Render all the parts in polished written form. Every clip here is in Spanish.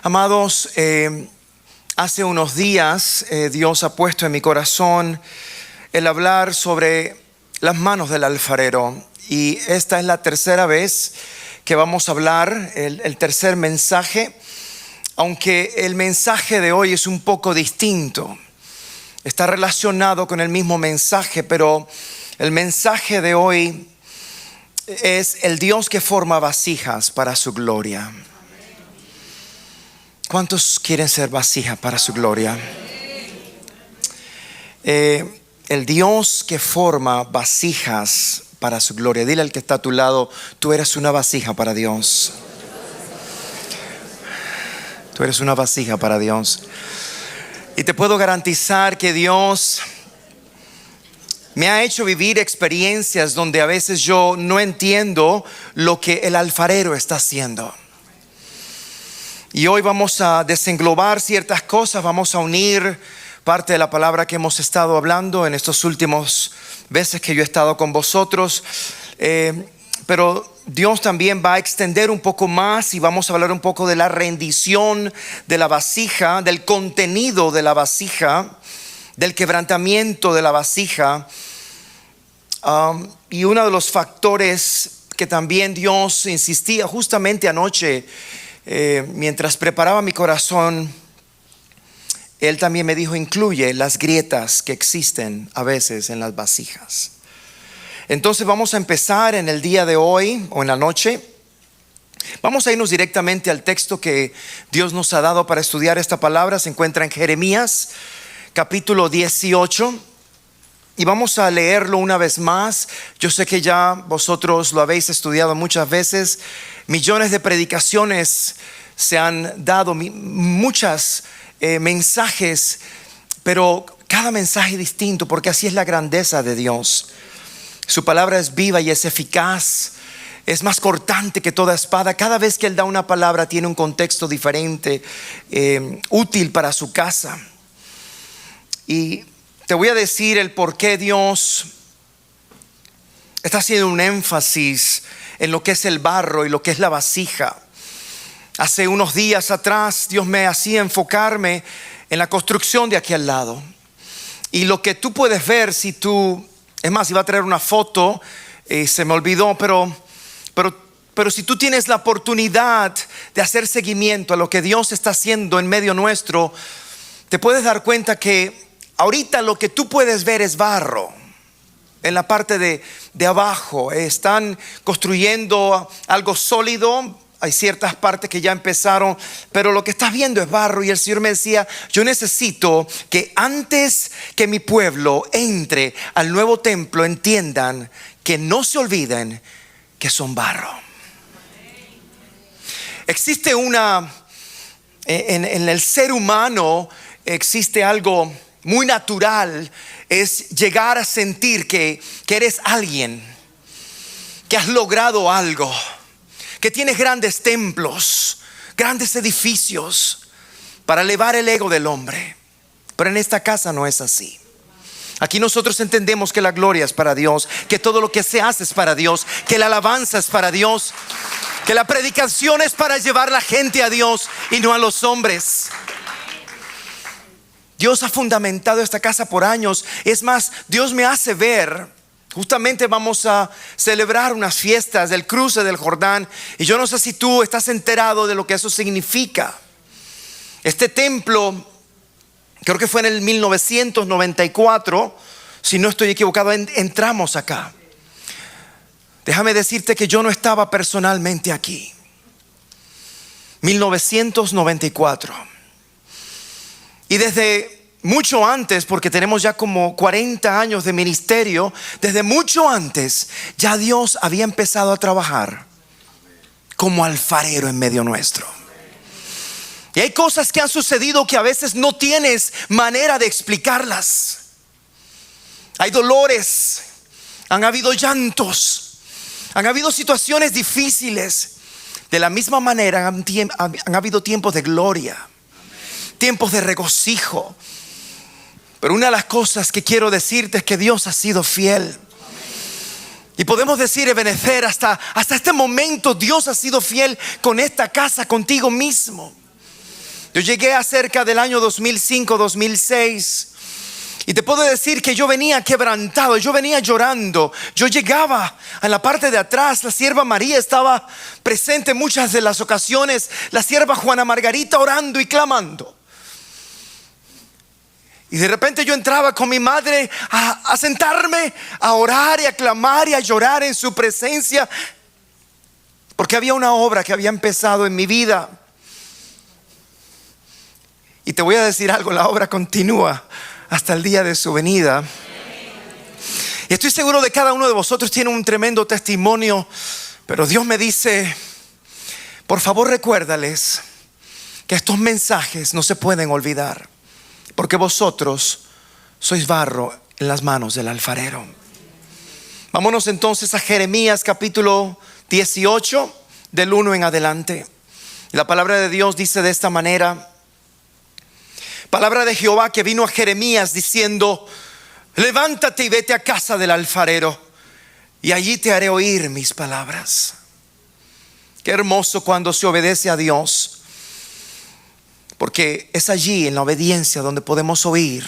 Amados, hace unos días Dios ha puesto en mi corazón el hablar sobre las manos del alfarero. Y esta es la tercera vez que vamos a hablar, el tercer mensaje, aunque el mensaje de hoy es un poco distinto. Está relacionado con el mismo mensaje, pero el mensaje de hoy es el Dios que forma vasijas para su gloria. ¿Cuántos quieren ser vasijas para su gloria? El Dios que forma vasijas para su gloria. Dile al que está a tu lado: tú eres una vasija para Dios. Tú eres una vasija para Dios. Y te puedo garantizar que Dios me ha hecho vivir experiencias donde a veces yo no entiendo lo que el alfarero está haciendo. Y hoy vamos a desenglobar ciertas cosas, vamos a unir parte de la palabra que hemos estado hablando en estos últimos veces que yo he estado con vosotros. Pero Dios también va a extender un poco más y vamos a hablar un poco de la rendición de la vasija, del contenido de la vasija, del quebrantamiento de la vasija. Y uno de los factores que también Dios insistía justamente anoche, mientras preparaba mi corazón, Él también me dijo: incluye las grietas que existen a veces en las vasijas. Entonces vamos a empezar en el día de hoy o en la noche. Vamos a irnos directamente al texto que Dios nos ha dado para estudiar esta palabra. Se encuentra en Jeremías capítulo 18 y vamos a leerlo una vez más. Yo sé que ya vosotros lo habéis estudiado muchas veces. Millones de predicaciones se han dado, muchas mensajes, pero cada mensaje distinto, porque así es la grandeza de Dios. Su palabra es viva y es eficaz, es más cortante que toda espada. Cada vez que Él da una palabra tiene un contexto diferente, útil para su casa. Y te voy a decir el por qué Dios está haciendo un énfasis en lo que es el barro y lo que es la vasija. Hace unos días atrás Dios me hacía enfocarme en la construcción de aquí al lado. Y lo que tú puedes ver, si tú, es más, iba a traer una foto, se me olvidó, pero si tú tienes la oportunidad de hacer seguimiento a lo que Dios está haciendo en medio nuestro, te puedes dar cuenta que ahorita lo que tú puedes ver es barro. En la parte de abajo están construyendo algo sólido. Hay ciertas partes que ya empezaron, pero lo que estás viendo es barro. Y el Señor me decía: yo necesito que antes que mi pueblo entre al nuevo templo, entiendan que no se olviden que son barro. Existe en el ser humano existe algo muy natural, es llegar a sentir que eres alguien, que has logrado algo, que tienes grandes templos, grandes edificios para elevar el ego del hombre. Pero en esta casa no es así. Aquí nosotros entendemos que la gloria es para Dios, que todo lo que se hace es para Dios, que la alabanza es para Dios, que la predicación es para llevar la gente a Dios y no a los hombres. Dios ha fundamentado esta casa por años. Es más, Dios me hace ver. Justamente vamos a celebrar unas fiestas del cruce del Jordán. Y yo no sé si tú estás enterado de lo que eso significa. Este templo, creo que fue en el 1994, si no estoy equivocado, entramos acá. Déjame decirte que yo no estaba personalmente aquí. 1994. Y desde mucho antes, porque tenemos ya como 40 años de ministerio, desde mucho antes ya Dios había empezado a trabajar como alfarero en medio nuestro. Y hay cosas que han sucedido que a veces no tienes manera de explicarlas. Hay dolores, han habido llantos, han habido situaciones difíciles. De la misma manera han habido tiempos de gloria, tiempos de regocijo. Pero una de las cosas que quiero decirte es que Dios ha sido fiel. Y podemos decir, Ebenezer, hasta este momento Dios ha sido fiel con esta casa, contigo mismo. Yo llegué a cerca del año 2005, 2006. Y te puedo decir que yo venía quebrantado, yo venía llorando. Yo llegaba a la parte de atrás, la sierva María estaba presente en muchas de las ocasiones, la sierva Juana Margarita orando y clamando. Y de repente yo entraba con mi madre a sentarme, a orar y a clamar y a llorar en su presencia, porque había una obra que había empezado en mi vida. Y te voy a decir algo, la obra continúa hasta el día de su venida. Y estoy seguro de cada uno de vosotros tiene un tremendo testimonio, pero Dios me dice, por favor recuérdales que estos mensajes no se pueden olvidar, porque vosotros sois barro en las manos del alfarero. Vámonos entonces a Jeremías capítulo 18, del 1 en adelante. La palabra de Dios dice de esta manera: palabra de Jehová que vino a Jeremías diciendo: levántate y vete a casa del alfarero, y allí te haré oír mis palabras. Qué hermoso cuando se obedece a Dios, porque es allí en la obediencia donde podemos oír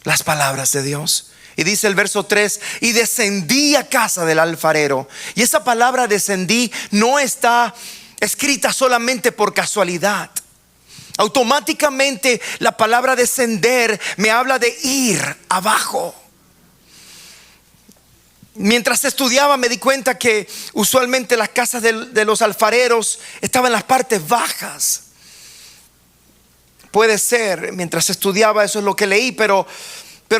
las palabras de Dios. Y dice el verso 3: y descendí a casa del alfarero. Y esa palabra descendí no está escrita solamente por casualidad. Automáticamente la palabra descender me habla de ir abajo. Mientras estudiaba me di cuenta que usualmente las casas de los alfareros estaban en las partes bajas. Puede ser, mientras estudiaba eso es lo que leí, pero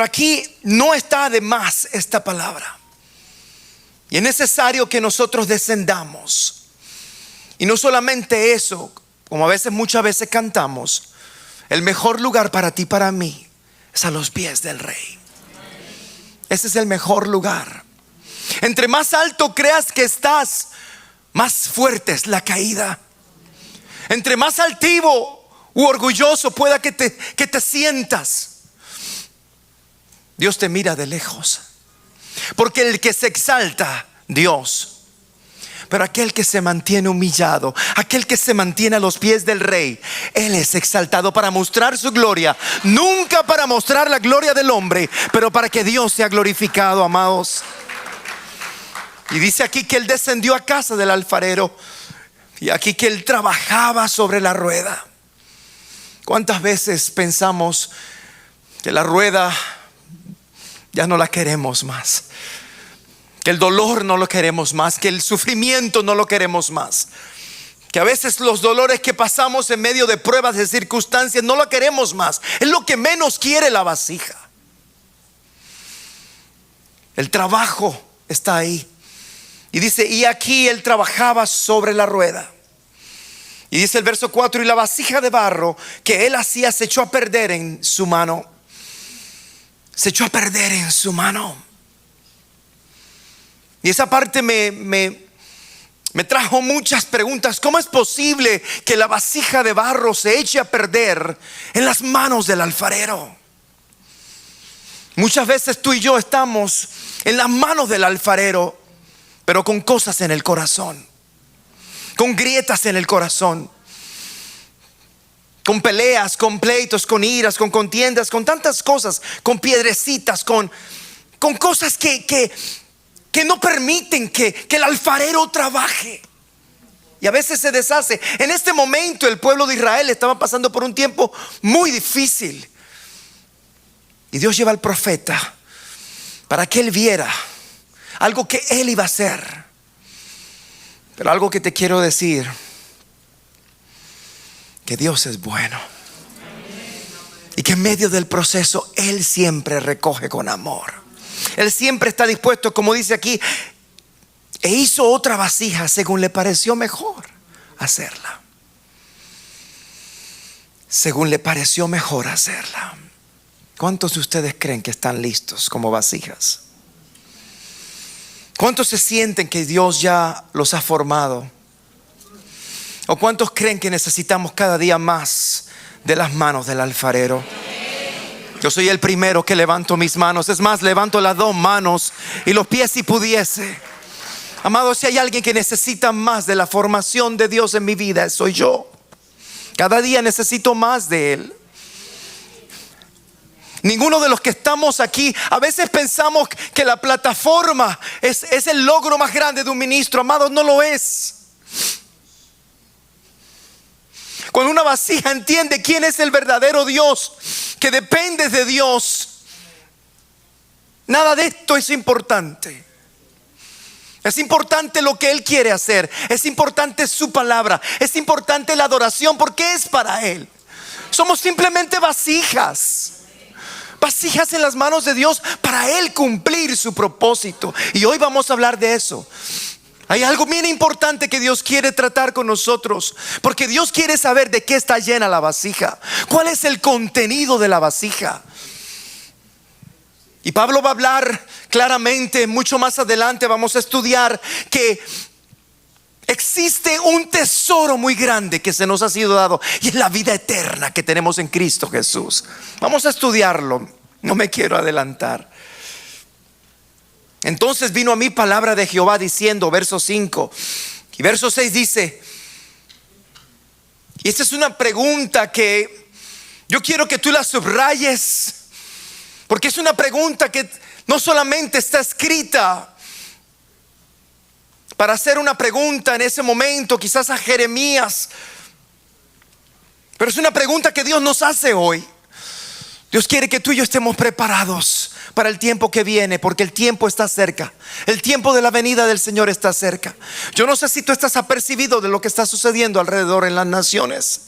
aquí no está de más esta palabra. Y es necesario que nosotros descendamos. Y no solamente eso, como muchas veces cantamos, el mejor lugar para ti, para mí, es a los pies del Rey. Ese es el mejor lugar. Entre más alto creas que estás, más fuerte es la caída. Entre más altivo u orgulloso pueda que te sientas, Dios te mira de lejos. Porque el que se exalta, Dios. Pero aquel que se mantiene humillado, aquel que se mantiene a los pies del Rey, Él es exaltado para mostrar su gloria. Nunca para mostrar la gloria del hombre, pero para que Dios sea glorificado, amados. Y dice aquí que Él descendió a casa del alfarero, y aquí que Él trabajaba sobre la rueda. ¿Cuántas veces pensamos que la rueda ya no la queremos más? Que el dolor no lo queremos más, que el sufrimiento no lo queremos más, que a veces los dolores que pasamos en medio de pruebas, de circunstancias, no lo queremos más. Es lo que menos quiere la vasija. El trabajo está ahí. Y dice: y aquí Él trabajaba sobre la rueda. Y dice el verso 4: y la vasija de barro que Él hacía se echó a perder en su mano. Se echó a perder en su mano. Y esa parte me trajo muchas preguntas. ¿Cómo es posible que la vasija de barro se eche a perder en las manos del alfarero? Muchas veces tú y yo estamos en las manos del alfarero, pero con cosas en el corazón, con grietas en el corazón, con peleas, con pleitos, con iras, con contiendas, con tantas cosas, con piedrecitas, con cosas que no permiten que el alfarero trabaje. Y a veces se deshace. En este momento el pueblo de Israel estaba pasando por un tiempo muy difícil. Y Dios lleva al profeta para que él viera algo que él iba a hacer. Pero algo que te quiero decir, que Dios es bueno. Y que en medio del proceso Él siempre recoge con amor. Él siempre está dispuesto, como dice aquí, e hizo otra vasija según le pareció mejor hacerla. Según le pareció mejor hacerla. ¿Cuántos de ustedes creen que están listos como vasijas? ¿Cuántos se sienten que Dios ya los ha formado? ¿O cuántos creen que necesitamos cada día más de las manos del alfarero? Yo soy el primero que levanto mis manos. Es más, levanto las dos manos y los pies si pudiese. Amado, si hay alguien que necesita más de la formación de Dios en mi vida, soy yo. Cada día necesito más de Él. Ninguno de los que estamos aquí, a veces pensamos que la plataforma es el logro más grande de un ministro. Amados, no lo es. Cuando una vasija entiende quién es el verdadero Dios, que depende de Dios, nada de esto es importante. Es importante lo que Él quiere hacer. Es importante su palabra. Es importante la adoración, porque es para Él. Somos simplemente vasijas. Vasijas en las manos de Dios para Él cumplir su propósito. Y hoy vamos a hablar de eso. Hay algo bien importante que Dios quiere tratar con nosotros, porque Dios quiere saber de qué está llena la vasija. ¿Cuál es el contenido de la vasija? Y Pablo va a hablar claramente, mucho más adelante vamos a estudiar que existe un tesoro muy grande que se nos ha sido dado, y es la vida eterna que tenemos en Cristo Jesús. Vamos a estudiarlo, no me quiero adelantar. Entonces vino a mí palabra de Jehová diciendo, verso 5 y verso 6 dice, y esta es una pregunta que yo quiero que tú la subrayes, porque es una pregunta que no solamente está escrita para hacer una pregunta en ese momento, quizás a Jeremías, pero es una pregunta que Dios nos hace hoy. Dios quiere que tú y yo estemos preparados para el tiempo que viene, porque el tiempo está cerca. El tiempo de la venida del Señor está cerca. Yo no sé si tú estás apercibido de lo que está sucediendo alrededor en las naciones.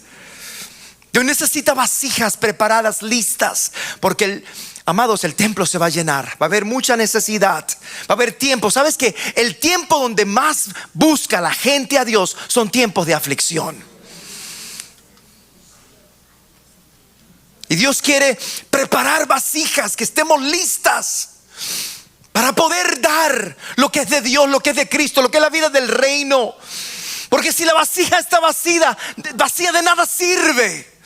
Dios necesita vasijas preparadas, listas, porque amados, el templo se va a llenar. Va a haber mucha necesidad. Va a haber tiempo. ¿Sabes qué? El tiempo donde más busca la gente a Dios son tiempos de aflicción. Y Dios quiere preparar vasijas que estemos listas para poder dar lo que es de Dios, lo que es de Cristo, lo que es la vida del reino. Porque si la vasija está vacía de nada sirve.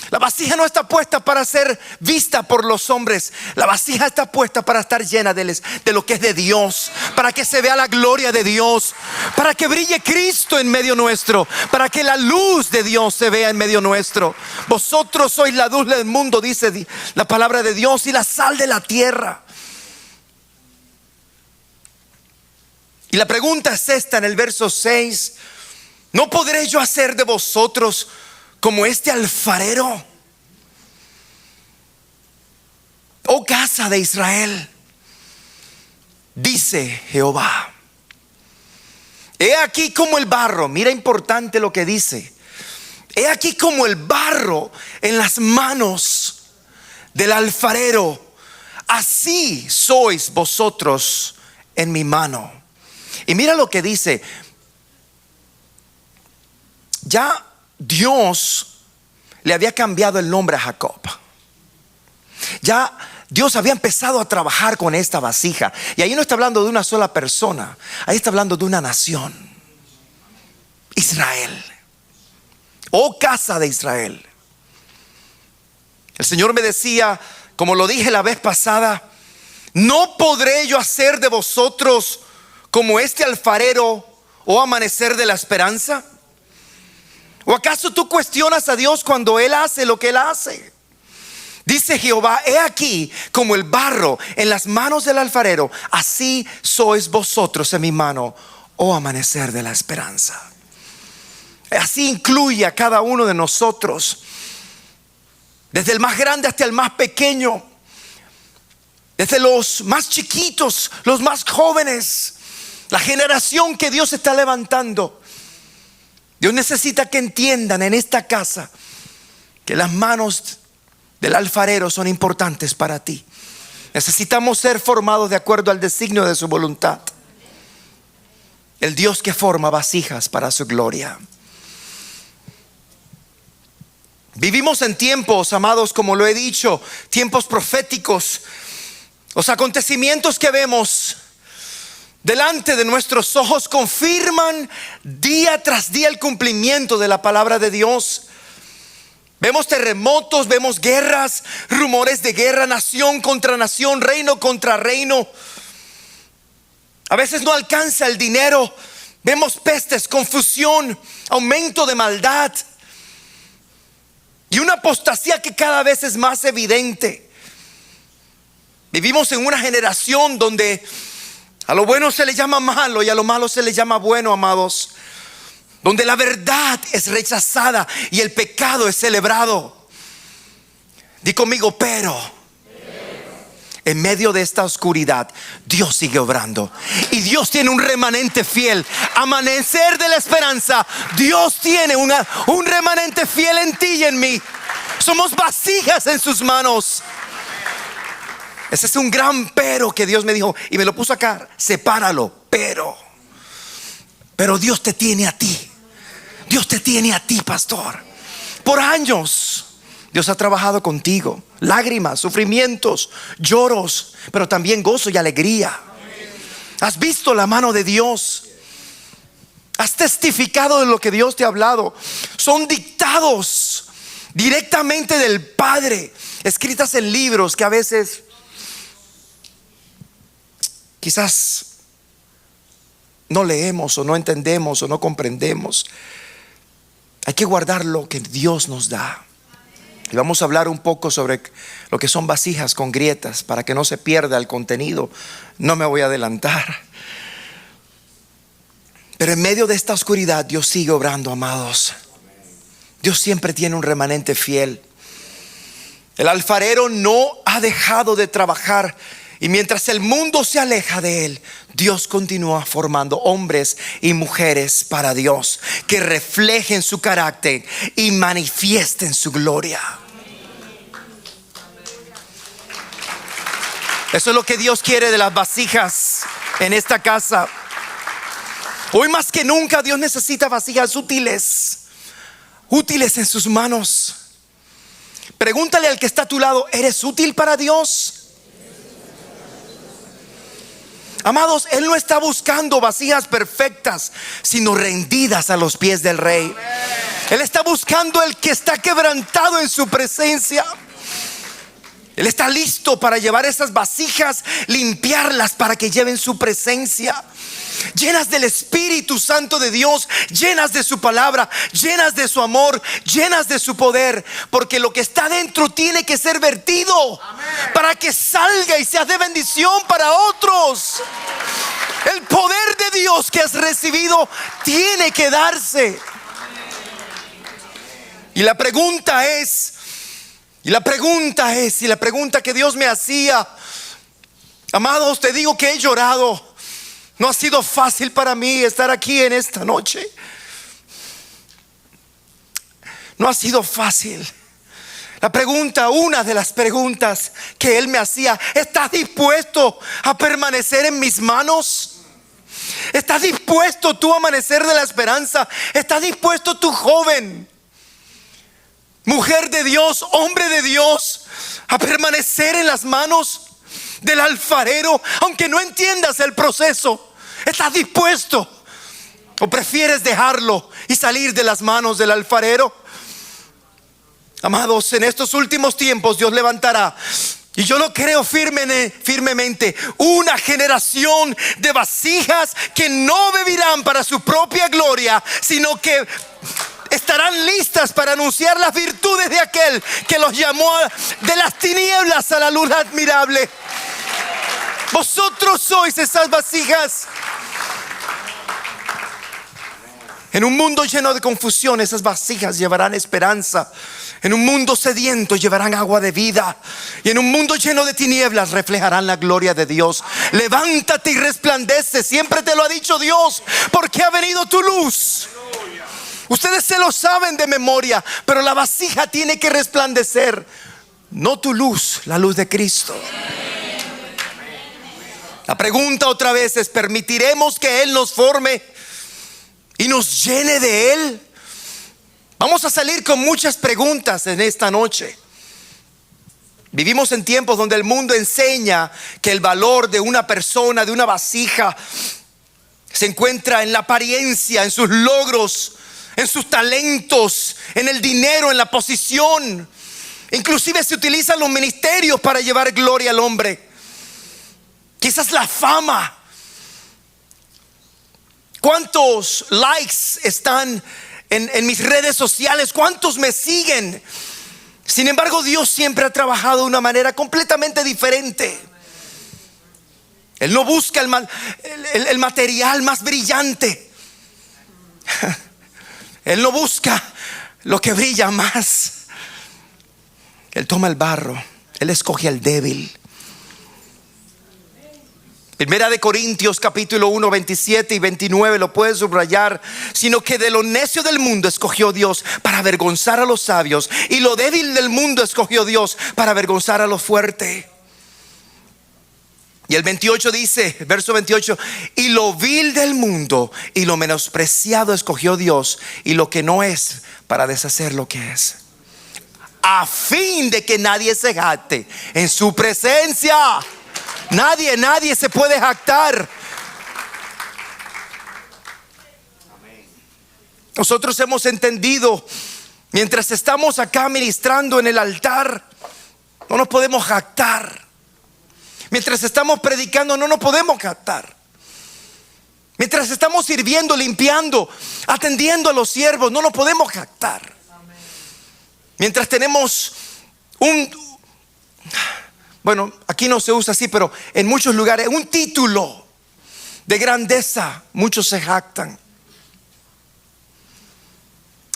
La vasija no está puesta para ser vista por los hombres. La vasija está puesta para estar llena de lo que es de Dios, para que se vea la gloria de Dios, para que brille Cristo en medio nuestro, para que la luz de Dios se vea en medio nuestro. Vosotros sois la luz del mundo, dice la palabra de Dios, y la sal de la tierra. Y la pregunta es esta en el verso 6: ¿no podré yo hacer de vosotros como este alfarero, oh casa de Israel? Dice Jehová, he aquí como el barro. Mira, importante lo que dice. He aquí como el barro en las manos del alfarero, así sois vosotros en mi mano. Y mira lo que dice. Ya Dios le había cambiado el nombre a Jacob. Ya Dios había empezado a trabajar con esta vasija. Y ahí no está hablando de una sola persona. Ahí está hablando de una nación, Israel. Oh casa de Israel. El Señor me decía, como lo dije la vez pasada, ¿no podré yo hacer de vosotros como este alfarero, oh amanecer de la esperanza? ¿O acaso tú cuestionas a Dios cuando Él hace lo que Él hace? Dice Jehová, he aquí como el barro en las manos del alfarero, así sois vosotros en mi mano, oh amanecer de la esperanza. Así incluye a cada uno de nosotros, desde el más grande hasta el más pequeño, desde los más chiquitos, los más jóvenes, la generación que Dios está levantando. Dios necesita que entiendan en esta casa que las manos del alfarero son importantes para ti. Necesitamos ser formados de acuerdo al designio de su voluntad. El Dios que forma vasijas para su gloria. Vivimos en tiempos, amados, como lo he dicho, tiempos proféticos. Los acontecimientos que vemos delante de nuestros ojos confirman día tras día el cumplimiento de la palabra de Dios. Vemos terremotos, vemos guerras, rumores de guerra, nación contra nación, reino contra reino. A veces no alcanza el dinero. Vemos pestes, confusión, aumento de maldad. y una apostasía que cada vez es más evidente. Vivimos en una generación donde a lo bueno se le llama malo y a lo malo se le llama bueno, amados. Donde la verdad es rechazada y el pecado es celebrado. Di conmigo, pero en medio de esta oscuridad, Dios sigue obrando. Y Dios tiene un remanente fiel. Amanecer de la esperanza. Dios tiene un remanente fiel en ti y en mí. Somos vasijas en sus manos. Ese es un gran pero que Dios me dijo. Y me lo puso acá. Sepáralo, pero Dios te tiene a ti. Dios te tiene a ti, pastor. Por años Dios ha trabajado contigo. Lágrimas, sufrimientos, lloros, pero también gozo y alegría. Has visto la mano de Dios. Has testificado de lo que Dios te ha hablado. Son dictados directamente del Padre, escritas en libros que a veces quizás no leemos o no entendemos o no comprendemos. Hay que guardar lo que Dios nos da. Y vamos a hablar un poco sobre lo que son vasijas con grietas para que no se pierda el contenido. No me voy a adelantar. Pero en medio de esta oscuridad Dios sigue obrando, amados. Dios siempre tiene un remanente fiel. El alfarero no ha dejado de trabajar. Y mientras el mundo se aleja de él, Dios continúa formando hombres y mujeres para Dios, que reflejen su carácter y manifiesten su gloria. Eso es lo que Dios quiere de las vasijas en esta casa. Hoy más que nunca Dios necesita vasijas útiles en sus manos. Pregúntale al que está a tu lado: ¿eres útil para Dios? Amados, Él no está buscando vasijas perfectas, sino rendidas a los pies del Rey. Él está buscando el que está quebrantado en su presencia. Él está listo para llevar esas vasijas, limpiarlas para que lleven su presencia, llenas del Espíritu Santo de Dios, llenas de su palabra, llenas de su amor, llenas de su poder. Porque lo que está dentro tiene que ser vertido. Amén. Para que salga y sea de bendición para otros. El poder de Dios que has recibido tiene que darse. Y la pregunta que Dios me hacía, amados, te digo que he llorado. No ha sido fácil para mí estar aquí en esta noche. No ha sido fácil. Una de las preguntas que Él me hacía: ¿estás dispuesto a permanecer en mis manos? ¿Estás dispuesto tú a amanecer de la esperanza? ¿Estás dispuesto tú, joven, mujer de Dios, hombre de Dios, a permanecer en las manos del alfarero, aunque no entiendas el proceso? ¿Estás dispuesto o prefieres dejarlo y salir de las manos del alfarero? Amados, en estos últimos tiempos Dios levantará, y yo lo creo firmemente, una generación de vasijas que no vivirán para su propia gloria, sino que estarán listas para anunciar las virtudes de aquel que los llamó de las tinieblas a la luz admirable. Vosotros sois esas vasijas. En un mundo lleno de confusión, esas vasijas llevarán esperanza. En un mundo sediento llevarán agua de vida. Y en un mundo lleno de tinieblas reflejarán la gloria de Dios. Levántate y resplandece, siempre te lo ha dicho Dios, porque ha venido tu luz. Ustedes se lo saben de memoria, pero la vasija tiene que resplandecer. No tu luz, la luz de Cristo. La pregunta otra vez es: ¿permitiremos que Él nos forme y nos llene de Él? Vamos a salir con muchas preguntas en esta noche. Vivimos en tiempos donde el mundo enseña que el valor de una persona, de una vasija, se encuentra en la apariencia, en sus logros, en sus talentos, en el dinero, en la posición. Inclusive se utilizan los ministerios para llevar gloria al hombre. Quizás la fama. ¿Cuántos likes están en mis redes sociales? ¿Cuántos me siguen? Sin embargo, Dios siempre ha trabajado de una manera completamente diferente. Él no busca el material más brillante. Él no busca lo que brilla más. Él toma el barro. Él escoge al débil. Primera de Corintios capítulo 1, 27 y 29, lo puedes subrayar. Sino que de lo necio del mundo escogió Dios para avergonzar a los sabios, y lo débil del mundo escogió Dios para avergonzar a lo fuerte. Y el 28 dice, verso 28, y lo vil del mundo y lo menospreciado escogió Dios, y lo que no es, para deshacer lo que es, a fin de que nadie se jacte en su presencia. Nadie se puede jactar. Nosotros hemos entendido, mientras estamos acá ministrando en el altar, no nos podemos jactar. Mientras estamos predicando, no nos podemos jactar. Mientras estamos sirviendo, limpiando, atendiendo a los siervos, no nos podemos jactar. Mientras tenemos bueno, aquí no se usa así, pero en muchos lugares, un título de grandeza, muchos se jactan.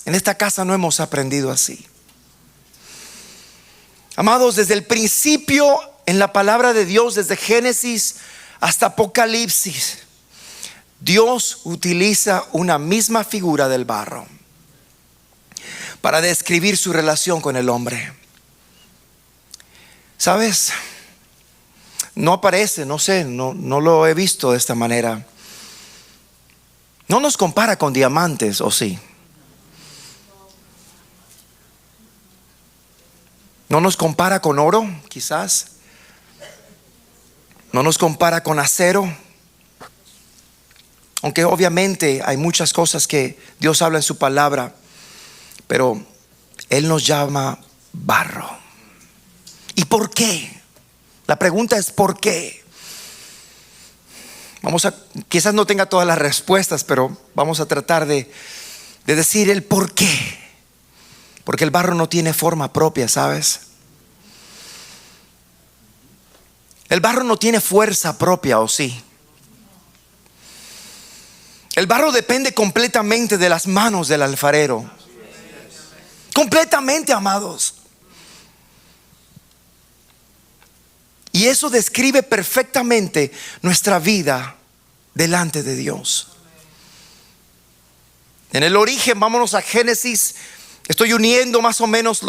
En esta casa no hemos aprendido así. Amados, desde el principio en la palabra de Dios, desde Génesis hasta Apocalipsis, Dios utiliza una misma figura del barro para describir su relación con el hombre. ¿Sabes? No aparece, no sé, no lo he visto de esta manera. No nos compara con diamantes, ¿o sí? No nos compara con oro, quizás. No nos compara con acero. Aunque obviamente hay muchas cosas que Dios habla en su palabra, pero Él nos llama barro. ¿Y por qué? La pregunta es ¿por qué? Quizás no tenga todas las respuestas, pero vamos a tratar de decir el por qué. Porque el barro no tiene forma propia, ¿sabes? El barro no tiene fuerza propia, ¿o sí? El barro depende completamente de las manos del alfarero. Completamente, amados. Y eso describe perfectamente nuestra vida delante de Dios. En el origen, vámonos a Génesis. Estoy uniendo más o menos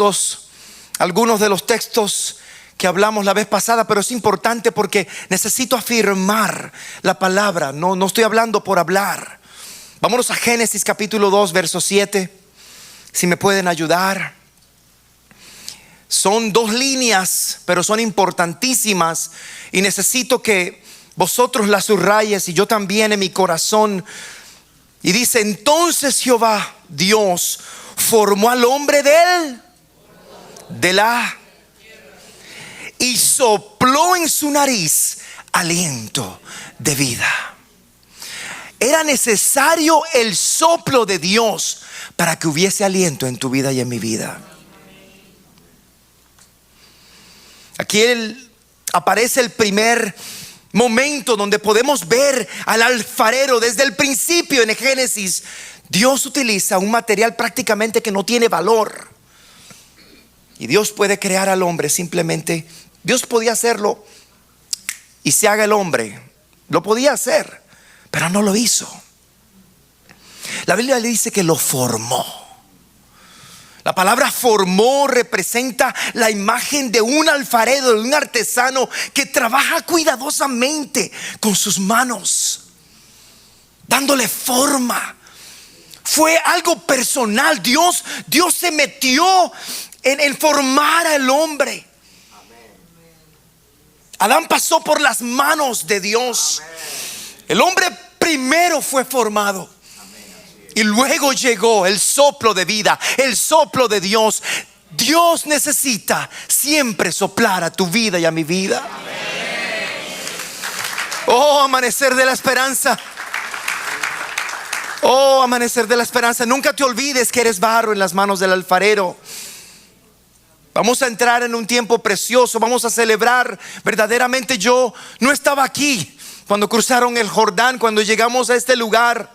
algunos de los textos que hablamos la vez pasada, pero es importante porque necesito afirmar la palabra. No estoy hablando por hablar. Vámonos a Génesis capítulo 2, verso 7. Si me pueden ayudar. Son 2 líneas, pero son importantísimas y necesito que vosotros las subrayes y yo también en mi corazón. Y dice: entonces Jehová Dios formó al hombre y sopló en su nariz aliento de vida. Era necesario el soplo de Dios para que hubiese aliento en tu vida y en mi vida. Aquí aparece el primer momento donde podemos ver al alfarero. Desde el principio en Génesis, Dios utiliza un material prácticamente que no tiene valor. Y Dios puede crear al hombre simplemente. Dios podía hacerlo y se haga el hombre. Lo podía hacer, pero no lo hizo. La Biblia le dice que lo formó. La palabra formó representa la imagen de un alfarero, de un artesano que trabaja cuidadosamente con sus manos, dándole forma. Fue algo personal. Dios se metió en formar al hombre. Adán pasó por las manos de Dios. El hombre primero fue formado. Y luego llegó el soplo de vida, el soplo de Dios. Dios necesita siempre soplar a tu vida y a mi vida. Oh, amanecer de la esperanza. Oh, amanecer de la esperanza. Nunca te olvides que eres barro en las manos del alfarero. Vamos a entrar en un tiempo precioso. Vamos a celebrar. Verdaderamente yo no estaba aquí cuando cruzaron el Jordán, cuando llegamos a este lugar,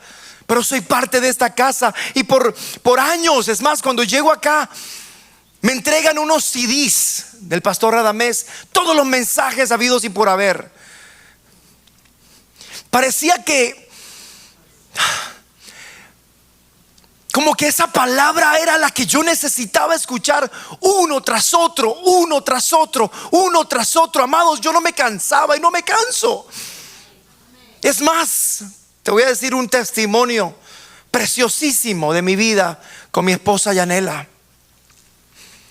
pero soy parte de esta casa. Y por años, es más, cuando llego acá, me entregan unos CDs del pastor Radamés, todos los mensajes habidos y por haber. Parecía que como que esa palabra era la que yo necesitaba escuchar uno tras otro, uno tras otro, uno tras otro. Amados, yo no me cansaba y no me canso. Es más, te voy a decir un testimonio preciosísimo de mi vida con mi esposa Yanela.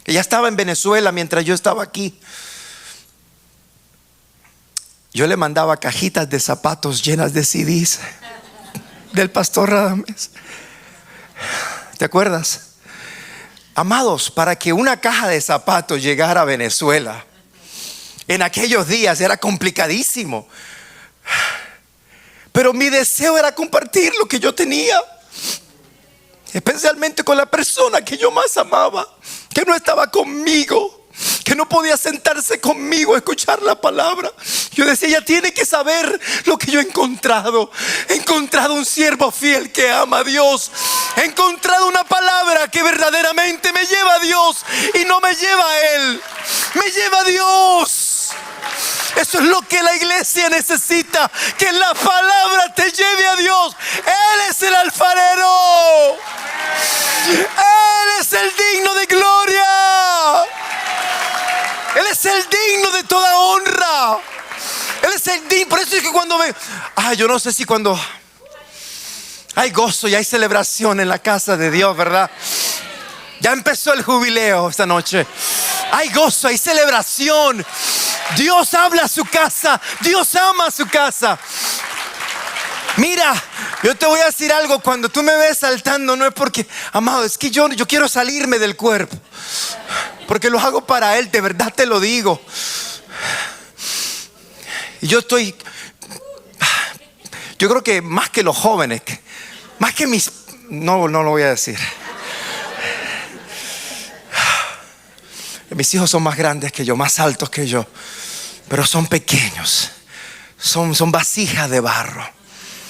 Ella estaba en Venezuela mientras yo estaba aquí. Yo le mandaba cajitas de zapatos llenas de CDs del pastor Radamés. ¿Te acuerdas? Amados, para que una caja de zapatos llegara a Venezuela en aquellos días era complicadísimo. Pero mi deseo era compartir lo que yo tenía, especialmente con la persona que yo más amaba, que no estaba conmigo, que no podía sentarse conmigo a escuchar la palabra. Yo decía, ella tiene que saber lo que yo he encontrado. He encontrado un siervo fiel que ama a Dios. He encontrado una palabra que verdaderamente me lleva a Dios y no me lleva a Él, me lleva a Dios. Eso es lo que la iglesia necesita, que la palabra te lleve a Dios. Él es el alfarero. Él es el digno de gloria. Él es el digno de toda honra. Él es el digno. Por eso es que cuando yo no sé si cuando hay gozo y hay celebración en la casa de Dios, ¿verdad? Ya empezó el jubileo esta noche. Hay gozo, hay celebración. Dios habla a su casa. Dios ama a su casa. Mira, yo te voy a decir algo. Cuando tú me ves saltando, no es porque, amado, es que yo quiero salirme del cuerpo, porque lo hago para Él, de verdad te lo digo. Y yo creo que más que los jóvenes, más que no lo voy a decir. Mis hijos son más grandes que yo, más altos que yo, pero son pequeños, son vasijas de barro.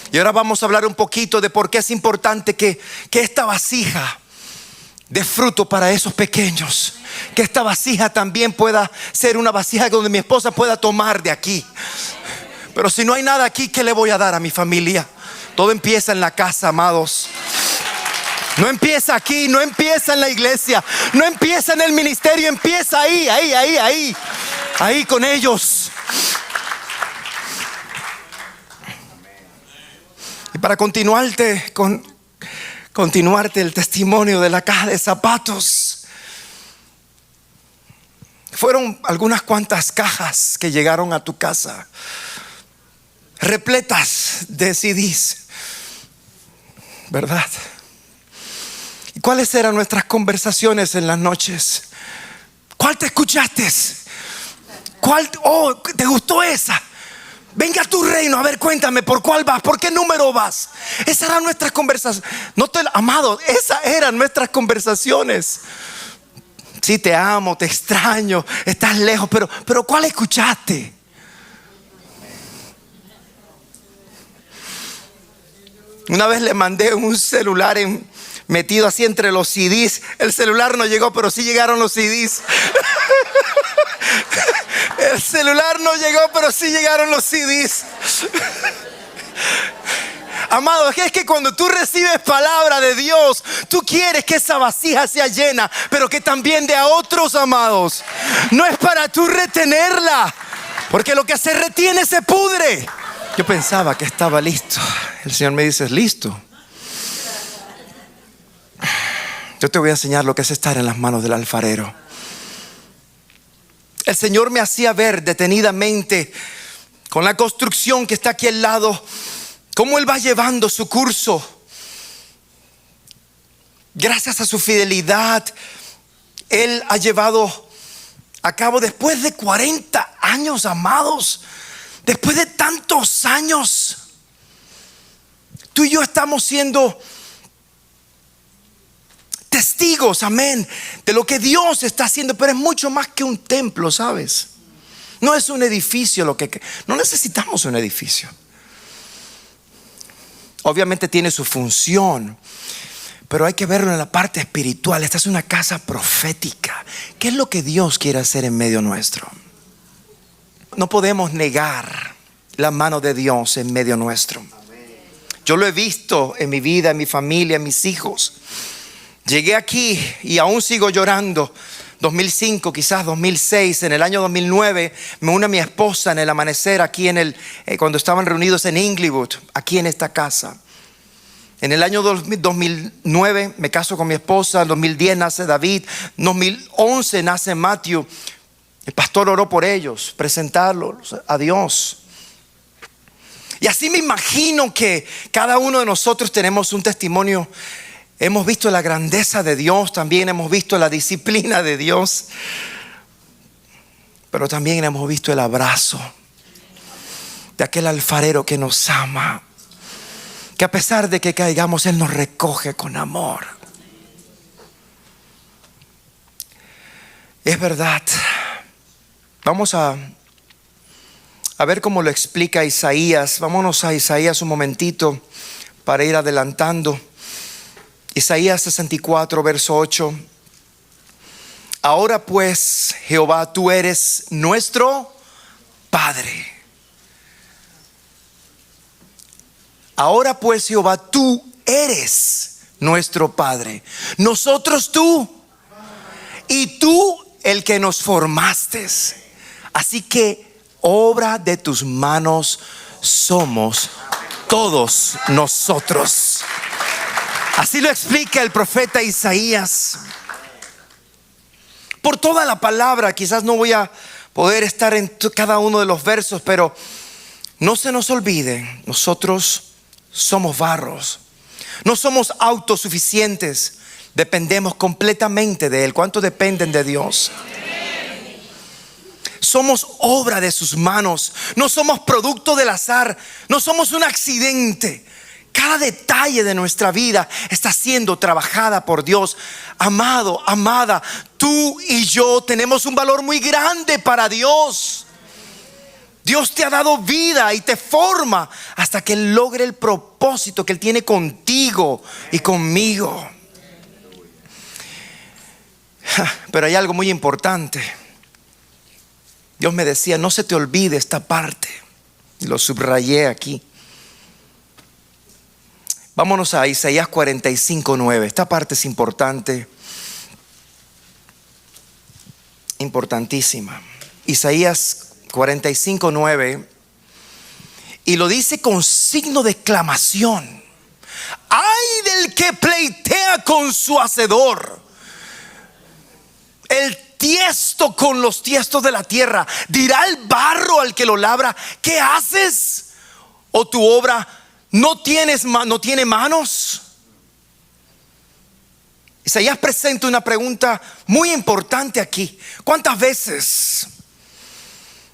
Y ahora vamos a hablar un poquito de por qué es importante que esta vasija dé fruto para esos pequeños. Que esta vasija también pueda ser una vasija donde mi esposa pueda tomar de aquí. Pero si no hay nada aquí, ¿qué le voy a dar a mi familia? Todo empieza en la casa, amados. No empieza aquí, no empieza en la iglesia, no empieza en el ministerio, empieza ahí con ellos. Y para continuarte el testimonio de la caja de zapatos, fueron algunas cuantas cajas que llegaron a tu casa, repletas de CDs, ¿verdad? ¿Y cuáles eran nuestras conversaciones en las noches? ¿Cuál te escuchaste? ¿Cuál? ¿Te gustó esa? Venga a tu reino, a ver, cuéntame, ¿por cuál vas? ¿Por qué número vas? Esas eran nuestras conversaciones. Amado, esas eran nuestras conversaciones. Sí, te amo, te extraño, estás lejos, pero ¿cuál escuchaste? Una vez le mandé un celular metido así entre los CDs. El celular no llegó, pero sí llegaron los CDs. El celular no llegó, pero sí llegaron los CDs. Amado, es que cuando tú recibes palabra de Dios, tú quieres que esa vasija sea llena, pero que también de a otros, amados. No es para tú retenerla, porque lo que se retiene se pudre. Yo pensaba que estaba listo. El Señor me dice, ¿es listo? Yo te voy a enseñar lo que es estar en las manos del alfarero. El Señor me hacía ver detenidamente, con la construcción que está aquí al lado, cómo Él va llevando su curso. Gracias a su fidelidad, Él ha llevado a cabo, después de 40 años, amados, después de tantos años, tú y yo estamos siendo testigos, amén, de lo que Dios está haciendo. Pero es mucho más que un templo, ¿sabes? No es un edificio no necesitamos un edificio. Obviamente tiene su función, pero hay que verlo en la parte espiritual. Esta es una casa profética. ¿Qué es lo que Dios quiere hacer en medio nuestro? No podemos negar la mano de Dios en medio nuestro. Yo lo he visto en mi vida, en mi familia, en mis hijos. Llegué aquí y aún sigo llorando. 2005, quizás 2006, en el año 2009 me une a mi esposa en el amanecer aquí cuando estaban reunidos en Inglewood, aquí en esta casa. En el año 2009 me caso con mi esposa. En 2010 nace David. En 2011 nace Matthew. El pastor oró por ellos, presentarlos a Dios. Y así me imagino que cada uno de nosotros tenemos un testimonio. Hemos visto la grandeza de Dios, también hemos visto la disciplina de Dios, pero también hemos visto el abrazo de aquel alfarero que nos ama, que a pesar de que caigamos, Él nos recoge con amor. Es verdad. Vamos a ver cómo lo explica Isaías. Vámonos a Isaías un momentito para ir adelantando. Isaías 64, verso 8. Ahora pues, Jehová, tú eres nuestro Padre. Ahora pues, Jehová, tú eres nuestro Padre. Nosotros tú. Y tú el que nos formaste. Así que obra de tus manos somos todos nosotros. Así lo explica el profeta Isaías. Por toda la palabra, quizás no voy a poder estar en cada uno de los versos, pero no se nos olvide, nosotros somos barros. No somos autosuficientes, dependemos completamente de Él. ¿Cuántos dependen de Dios? Somos obra de sus manos. No somos producto del azar. No somos un accidente. Cada detalle de nuestra vida está siendo trabajada por Dios. Amado, amada, tú y yo tenemos un valor muy grande para Dios. Dios te ha dado vida y te forma hasta que Él logre el propósito que Él tiene contigo y conmigo. Pero hay algo muy importante. Dios me decía, no se te olvide esta parte. Y lo subrayé aquí. Vámonos a Isaías 45:9. Esta parte es importante. Importantísima. Isaías 45:9. Y lo dice con signo de exclamación. Ay del que pleitea con su hacedor. El tiesto con los tiestos de la tierra. Dirá el barro al que lo labra, ¿qué haces? ¿O tu obra no tiene manos? Isaías presenta una pregunta muy importante aquí. ¿Cuántas veces,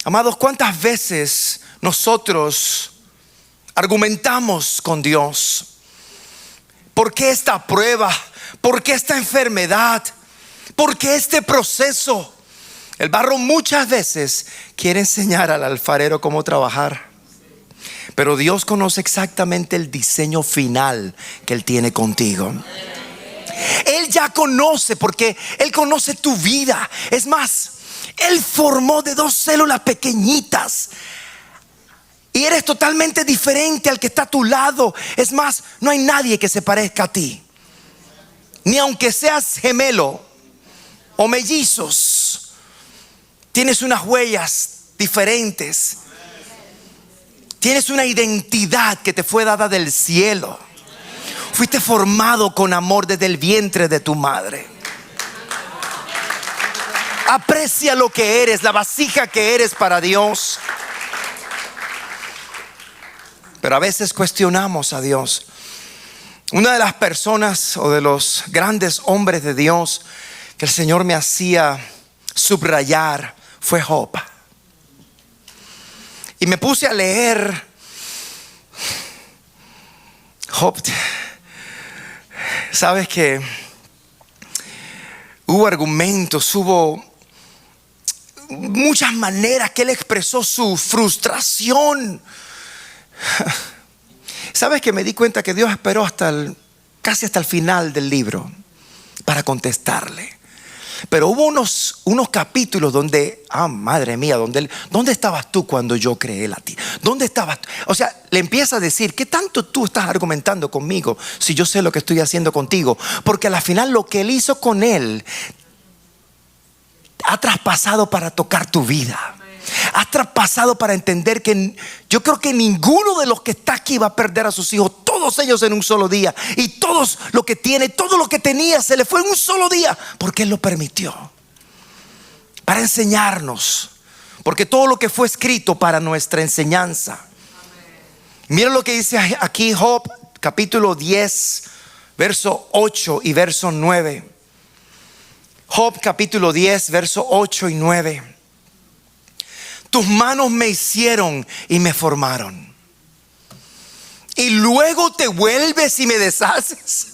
amados, cuántas veces nosotros argumentamos con Dios? ¿Por qué esta prueba? ¿Por qué esta enfermedad? ¿Por qué este proceso? El barro muchas veces quiere enseñar al alfarero cómo trabajar, pero Dios conoce exactamente el diseño final que Él tiene contigo. Él ya conoce, porque Él conoce tu vida. Es más, Él formó de 2 células pequeñitas y eres totalmente diferente al que está a tu lado. Es más, no hay nadie que se parezca a ti, ni aunque seas gemelo o mellizos. Tienes unas huellas diferentes. Tienes una identidad que te fue dada del cielo. Fuiste formado con amor desde el vientre de tu madre. Aprecia lo que eres, la vasija que eres para Dios. Pero a veces cuestionamos a Dios. Una de las personas o de los grandes hombres de Dios que el Señor me hacía subrayar fue Job. Y me puse a leer Job. Sabes que Hubo argumentos, hubo muchas maneras que él expresó su frustración. ¿Sabes que me di cuenta que Dios esperó casi hasta el final del libro para contestarle? Pero hubo unos capítulos donde, madre mía, ¿dónde estabas tú cuando yo creé la ti? ¿Dónde estabas tú? O sea, le empieza a decir, ¿qué tanto tú estás argumentando conmigo si yo sé lo que estoy haciendo contigo? Porque al final lo que él hizo con él ha traspasado para tocar tu vida. Has traspasado para entender que yo creo que ninguno de los que está aquí va a perder a sus hijos, todos ellos en un solo día. Y todos lo que tiene, todo lo que tenía se le fue en un solo día, porque Él lo permitió, para enseñarnos, porque todo lo que fue escrito para nuestra enseñanza. Mira lo que dice aquí Job capítulo 10 verso 8 y verso 9. Job capítulo 10 verso 8 y 9. Tus manos me hicieron y me formaron, y luego te vuelves y me deshaces.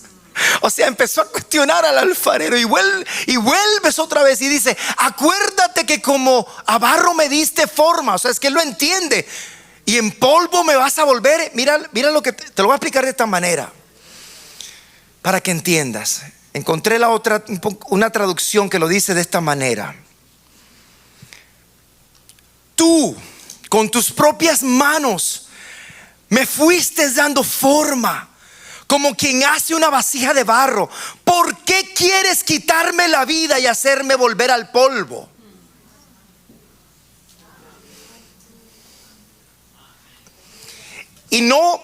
O sea, empezó a cuestionar al alfarero y vuelves otra vez y dice, acuérdate que como a barro me diste forma. O sea, es que él lo entiende. Y en polvo me vas a volver. Mira lo que te lo voy a explicar de esta manera para que entiendas. Encontré una traducción que lo dice de esta manera. Tú con tus propias manos me fuiste dando forma, como quien hace una vasija de barro. ¿Por qué quieres quitarme la vida y hacerme volver al polvo? Y no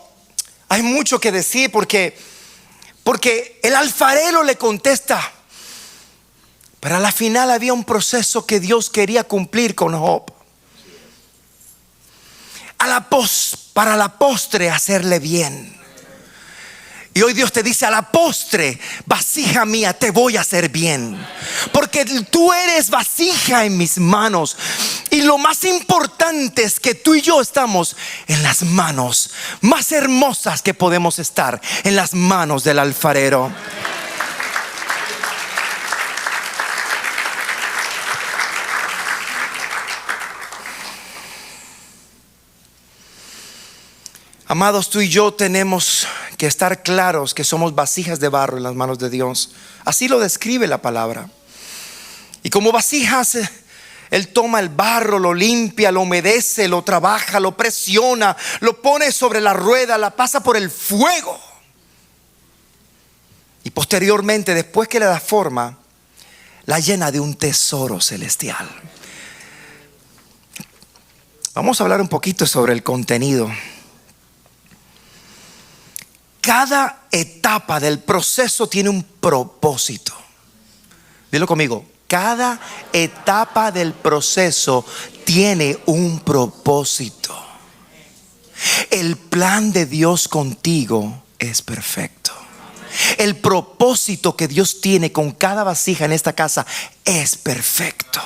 hay mucho que decir porque el alfarero le contesta, pero a la final había un proceso que Dios quería cumplir con Job. Para la postre hacerle bien. Y hoy Dios te dice, a la postre, vasija mía, te voy a hacer bien, porque tú eres vasija en mis manos. Y lo más importante es que tú y yo estamos en las manos más hermosas que podemos estar, en las manos del alfarero. Amados, tú y yo tenemos que estar claros que somos vasijas de barro en las manos de Dios. Así lo describe la palabra. Y como vasijas, Él toma el barro, lo limpia, lo humedece, lo trabaja, lo presiona, lo pone sobre la rueda, la pasa por el fuego. Y posteriormente, después que le da forma, la llena de un tesoro celestial. Vamos a hablar un poquito sobre el contenido. Cada etapa del proceso tiene un propósito. Dilo conmigo. Cada etapa del proceso tiene un propósito. El plan de Dios contigo es perfecto. El propósito que Dios tiene con cada vasija en esta casa es perfecto.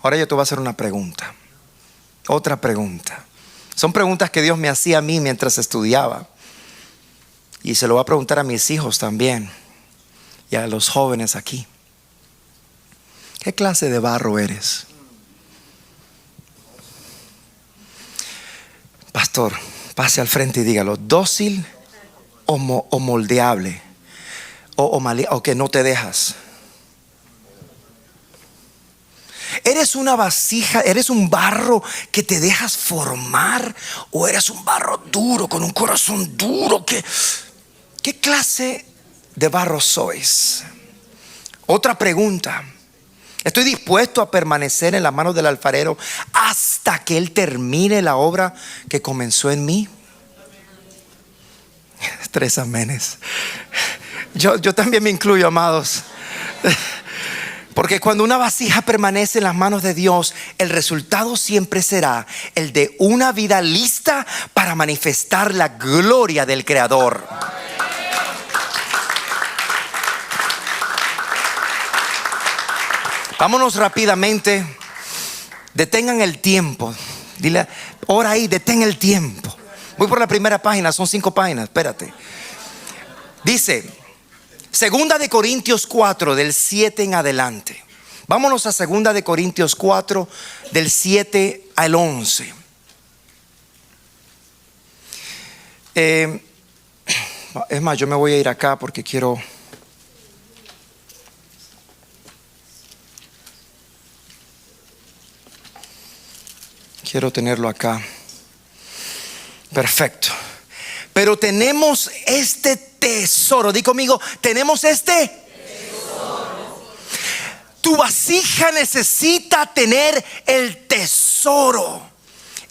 Ahora yo te voy a hacer una pregunta. Otra pregunta. Son preguntas que Dios me hacía a mí mientras estudiaba. Y se lo voy a preguntar a mis hijos también. Y a los jóvenes aquí. ¿Qué clase de barro eres? Pastor, pase al frente y dígalo. ¿Dócil o moldeable? O que no te dejas. ¿Eres una vasija, eres un barro que te dejas formar? ¿O eres un barro duro, con un corazón duro? ¿Qué clase de barro sois? Otra pregunta. ¿Estoy dispuesto a permanecer en las manos del alfarero hasta que Él termine la obra que comenzó en mí? 3 amenes. Yo también me incluyo, amados. Porque cuando una vasija permanece en las manos de Dios, el resultado siempre será el de una vida lista para manifestar la gloria del Creador. Vámonos rápidamente. Detengan el tiempo. Dile, ora ahí, detén el tiempo. Voy por la primera página, son 5 páginas, espérate. Dice, Segunda de Corintios 4, del 7 en adelante. Vámonos a Segunda de Corintios 4, del 7 al 11. Es más, yo me voy a ir acá porque quiero tenerlo acá. Perfecto. Pero tenemos este tesoro. Di conmigo, tenemos este tesoro. Tu vasija necesita tener el tesoro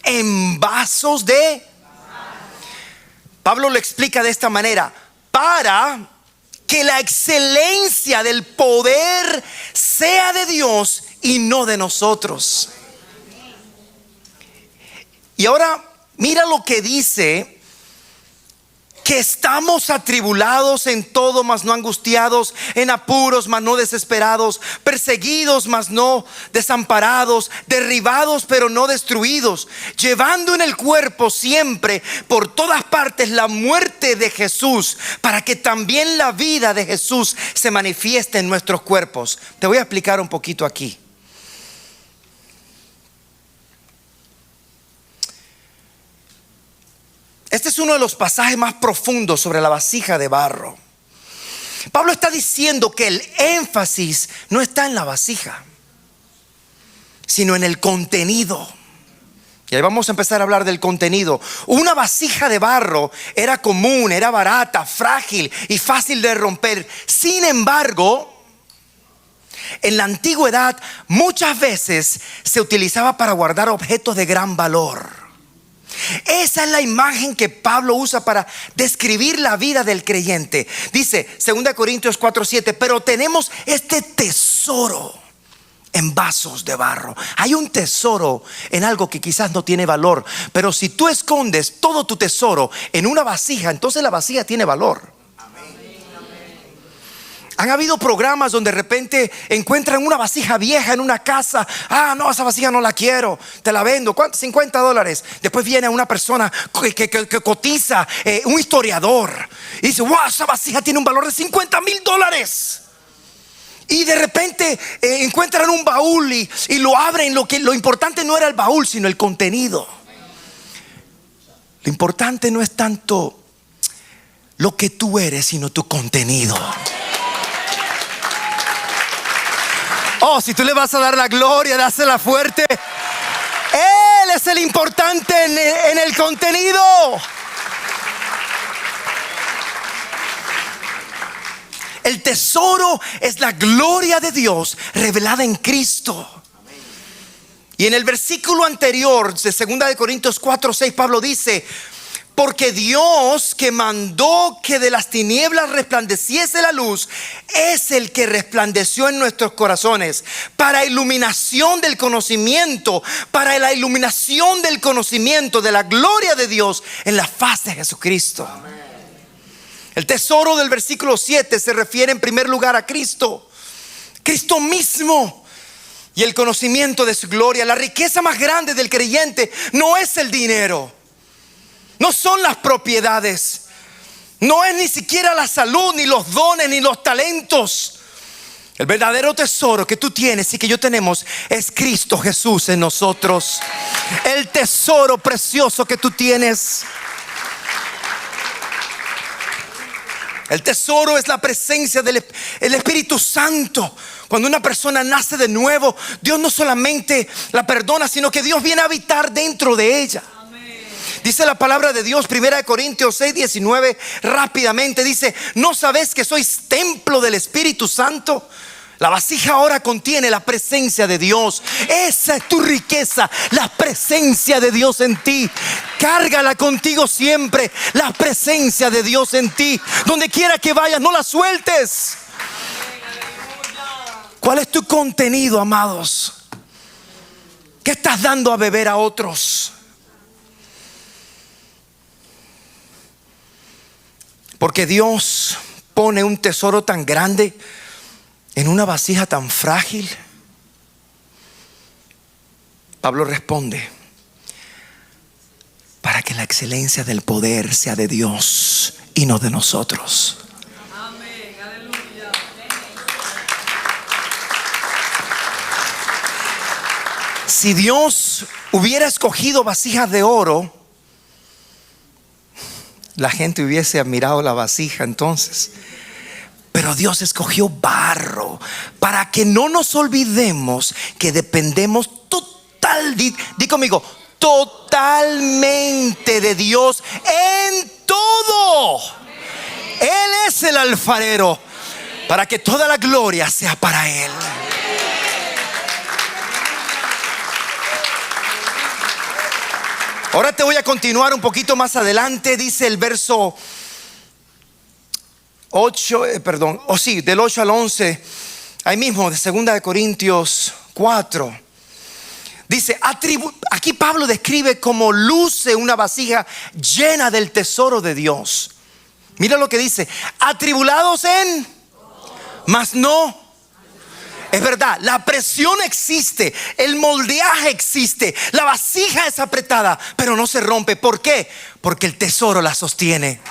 en vasos de... Pablo lo explica de esta manera: para que la excelencia del poder sea de Dios y no de nosotros. Y ahora mira lo que dice: que estamos atribulados en todo, mas no angustiados, en apuros, mas no desesperados, perseguidos, mas no desamparados, derribados, pero no destruidos, llevando en el cuerpo siempre por todas partes la muerte de Jesús, para que también la vida de Jesús se manifieste en nuestros cuerpos. Te voy a explicar un poquito aquí. Este es uno de los pasajes más profundos sobre la vasija de barro. Pablo está diciendo que el énfasis no está en la vasija, sino en el contenido. Y ahí vamos a empezar a hablar del contenido. Una vasija de barro era común, era barata, frágil y fácil de romper. Sin embargo, en la antigüedad muchas veces se utilizaba para guardar objetos de gran valor. Esa es la imagen que Pablo usa para describir la vida del creyente. Dice 2 Corintios 4:7, pero tenemos este tesoro en vasos de barro. Hay un tesoro en algo que quizás no tiene valor, pero si tú escondes todo tu tesoro en una vasija, entonces la vasija tiene valor. Han habido programas donde de repente encuentran una vasija vieja en una casa. No, esa vasija no la quiero, te la vendo. ¿Cuánto? $50. Después viene una persona que cotiza, un historiador, y dice: wow, esa vasija tiene un valor de $50,000. Y de repente encuentran un baúl y lo abren. Lo importante no era el baúl, sino el contenido. Lo importante no es tanto lo que tú eres, sino tu contenido. Oh, si tú le vas a dar la gloria, dásela fuerte. Él es el importante en el contenido. El tesoro es la gloria de Dios revelada en Cristo. Y en el versículo anterior de 2 Corintios 4:6, Pablo dice: porque Dios, que mandó que de las tinieblas resplandeciese la luz, es el que resplandeció en nuestros corazones para iluminación del conocimiento, para la iluminación del conocimiento de la gloria de Dios en la faz de Jesucristo. Amén. El tesoro del versículo 7 se refiere en primer lugar a Cristo, Cristo mismo, y el conocimiento de su gloria. La riqueza más grande del creyente no es el dinero, no son las propiedades, no es ni siquiera la salud, ni los dones, ni los talentos. El verdadero tesoro que tú tienes y que yo tenemos es Cristo Jesús en nosotros. El tesoro precioso que tú tienes. El tesoro es la presencia del Espíritu Santo. Cuando una persona nace de nuevo, Dios no solamente la perdona, sino que Dios viene a habitar dentro de ella. Dice la palabra de Dios, 1 Corintios 6:19, rápidamente dice: ¿no sabes que sois templo del Espíritu Santo? La vasija ahora contiene la presencia de Dios. Esa es tu riqueza, la presencia de Dios en ti. Cárgala contigo siempre, la presencia de Dios en ti. Donde quiera que vayas, no la sueltes. ¿Cuál es tu contenido, amados? ¿Qué estás dando a beber a otros? Porque Dios pone un tesoro tan grande en una vasija tan frágil. Pablo responde: para que la excelencia del poder sea de Dios y no de nosotros. Amén, aleluya. Si Dios hubiera escogido vasijas de oro, la gente hubiese admirado la vasija entonces. Pero Dios escogió barro para que no nos olvidemos que dependemos di conmigo, totalmente de Dios en todo. Él es el alfarero, para que toda la gloria sea para Él. Ahora te voy a continuar un poquito más adelante. Dice el verso 8, del 8 al 11, ahí mismo de 2 Corintios 4. Dice, aquí Pablo describe cómo luce una vasija llena del tesoro de Dios. Mira lo que dice: atribulados en, mas no. Es verdad, la presión existe, el moldeaje existe, la vasija es apretada, pero no se rompe. ¿Por qué? Porque el tesoro la sostiene.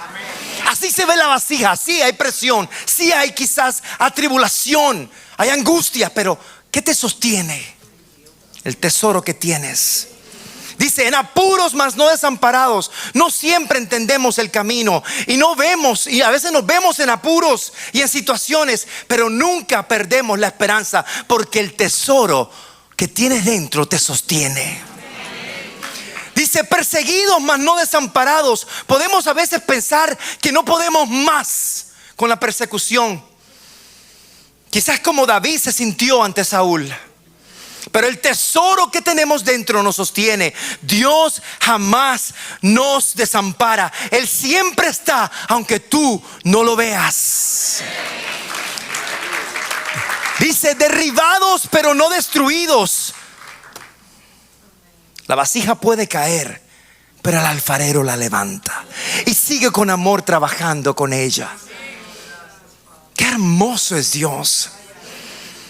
Así se ve la vasija. Sí hay presión, sí hay quizás atribulación, hay angustia, pero ¿qué te sostiene? El tesoro que tienes. Dice, en apuros mas no desamparados. No siempre entendemos el camino y no vemos, y a veces nos vemos en apuros y en situaciones, pero nunca perdemos la esperanza, porque el tesoro que tienes dentro te sostiene. Dice, perseguidos mas no desamparados. Podemos a veces pensar que no podemos más con la persecución. Quizás como David se sintió ante Saúl. Pero el tesoro que tenemos dentro nos sostiene. Dios jamás nos desampara. Él siempre está, aunque tú no lo veas. Dice, derribados pero no destruidos. La vasija puede caer, pero el alfarero la levanta y sigue con amor trabajando con ella. Qué hermoso es Dios.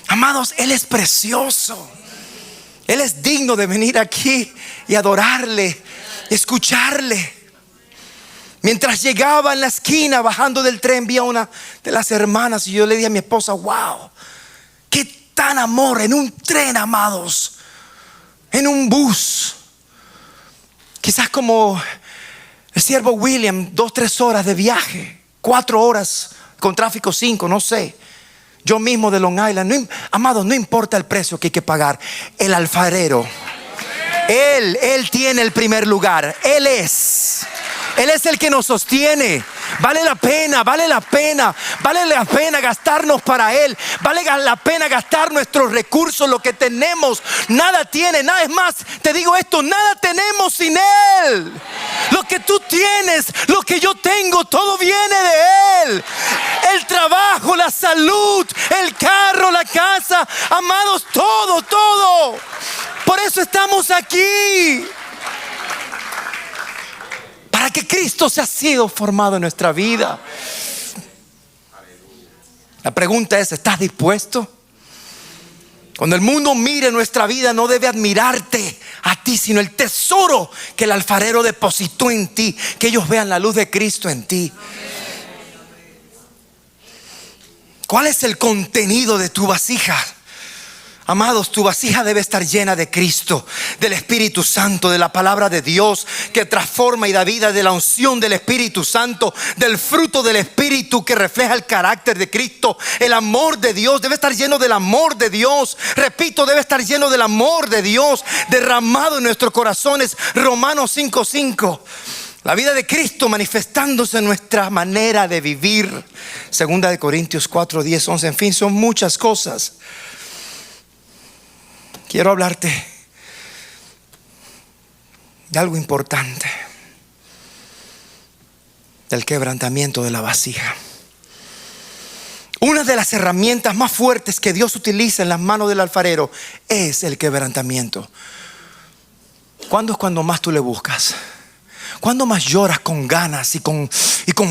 Amados, Él es precioso. Él es digno de venir aquí y adorarle, escucharle. Mientras llegaba en la esquina bajando del tren, vi a una de las hermanas y yo le dije a mi esposa: wow, qué tan amor en un tren, amados, en un bus. Quizás como el siervo William, 2-3 horas de viaje, 4 horas con tráfico 5, no sé. Yo mismo de Long Island, amados, no importa el precio que hay que pagar. El alfarero, Él tiene el primer lugar. Él es el que nos sostiene. Vale la pena gastarnos para Él. Vale la pena gastar nuestros recursos, lo que tenemos. Nada tiene, nada es más. Te digo esto, nada tenemos sin Él. Lo que tú tienes, lo que yo tengo, todo viene de Él. El trabajo, la salud, el carro, la casa, amados, todo. Por eso estamos aquí. Para que Cristo sea sido formado en nuestra vida. La pregunta es, ¿estás dispuesto? Cuando el mundo mire nuestra vida, no debe admirarte a ti, sino el tesoro que el alfarero depositó en ti. Que ellos vean la luz de Cristo en ti. ¿Cuál es el contenido de tu vasija? Amados, tu vasija debe estar llena de Cristo, del Espíritu Santo, de la palabra de Dios que transforma y da vida, de la unción del Espíritu Santo, del fruto del Espíritu que refleja el carácter de Cristo. El amor de Dios debe estar lleno del amor de Dios. Repito, debe estar lleno del amor de Dios derramado en nuestros corazones. Romanos 5:5. La vida de Cristo manifestándose en nuestra manera de vivir. 2 Corintios 4:10-11. En fin, son muchas cosas. Quiero hablarte de algo importante, del quebrantamiento de la vasija. Una de las herramientas más fuertes que Dios utiliza en las manos del alfarero es el quebrantamiento. ¿Cuándo es cuando más tú le buscas? ¿Cuándo más lloras con ganas y con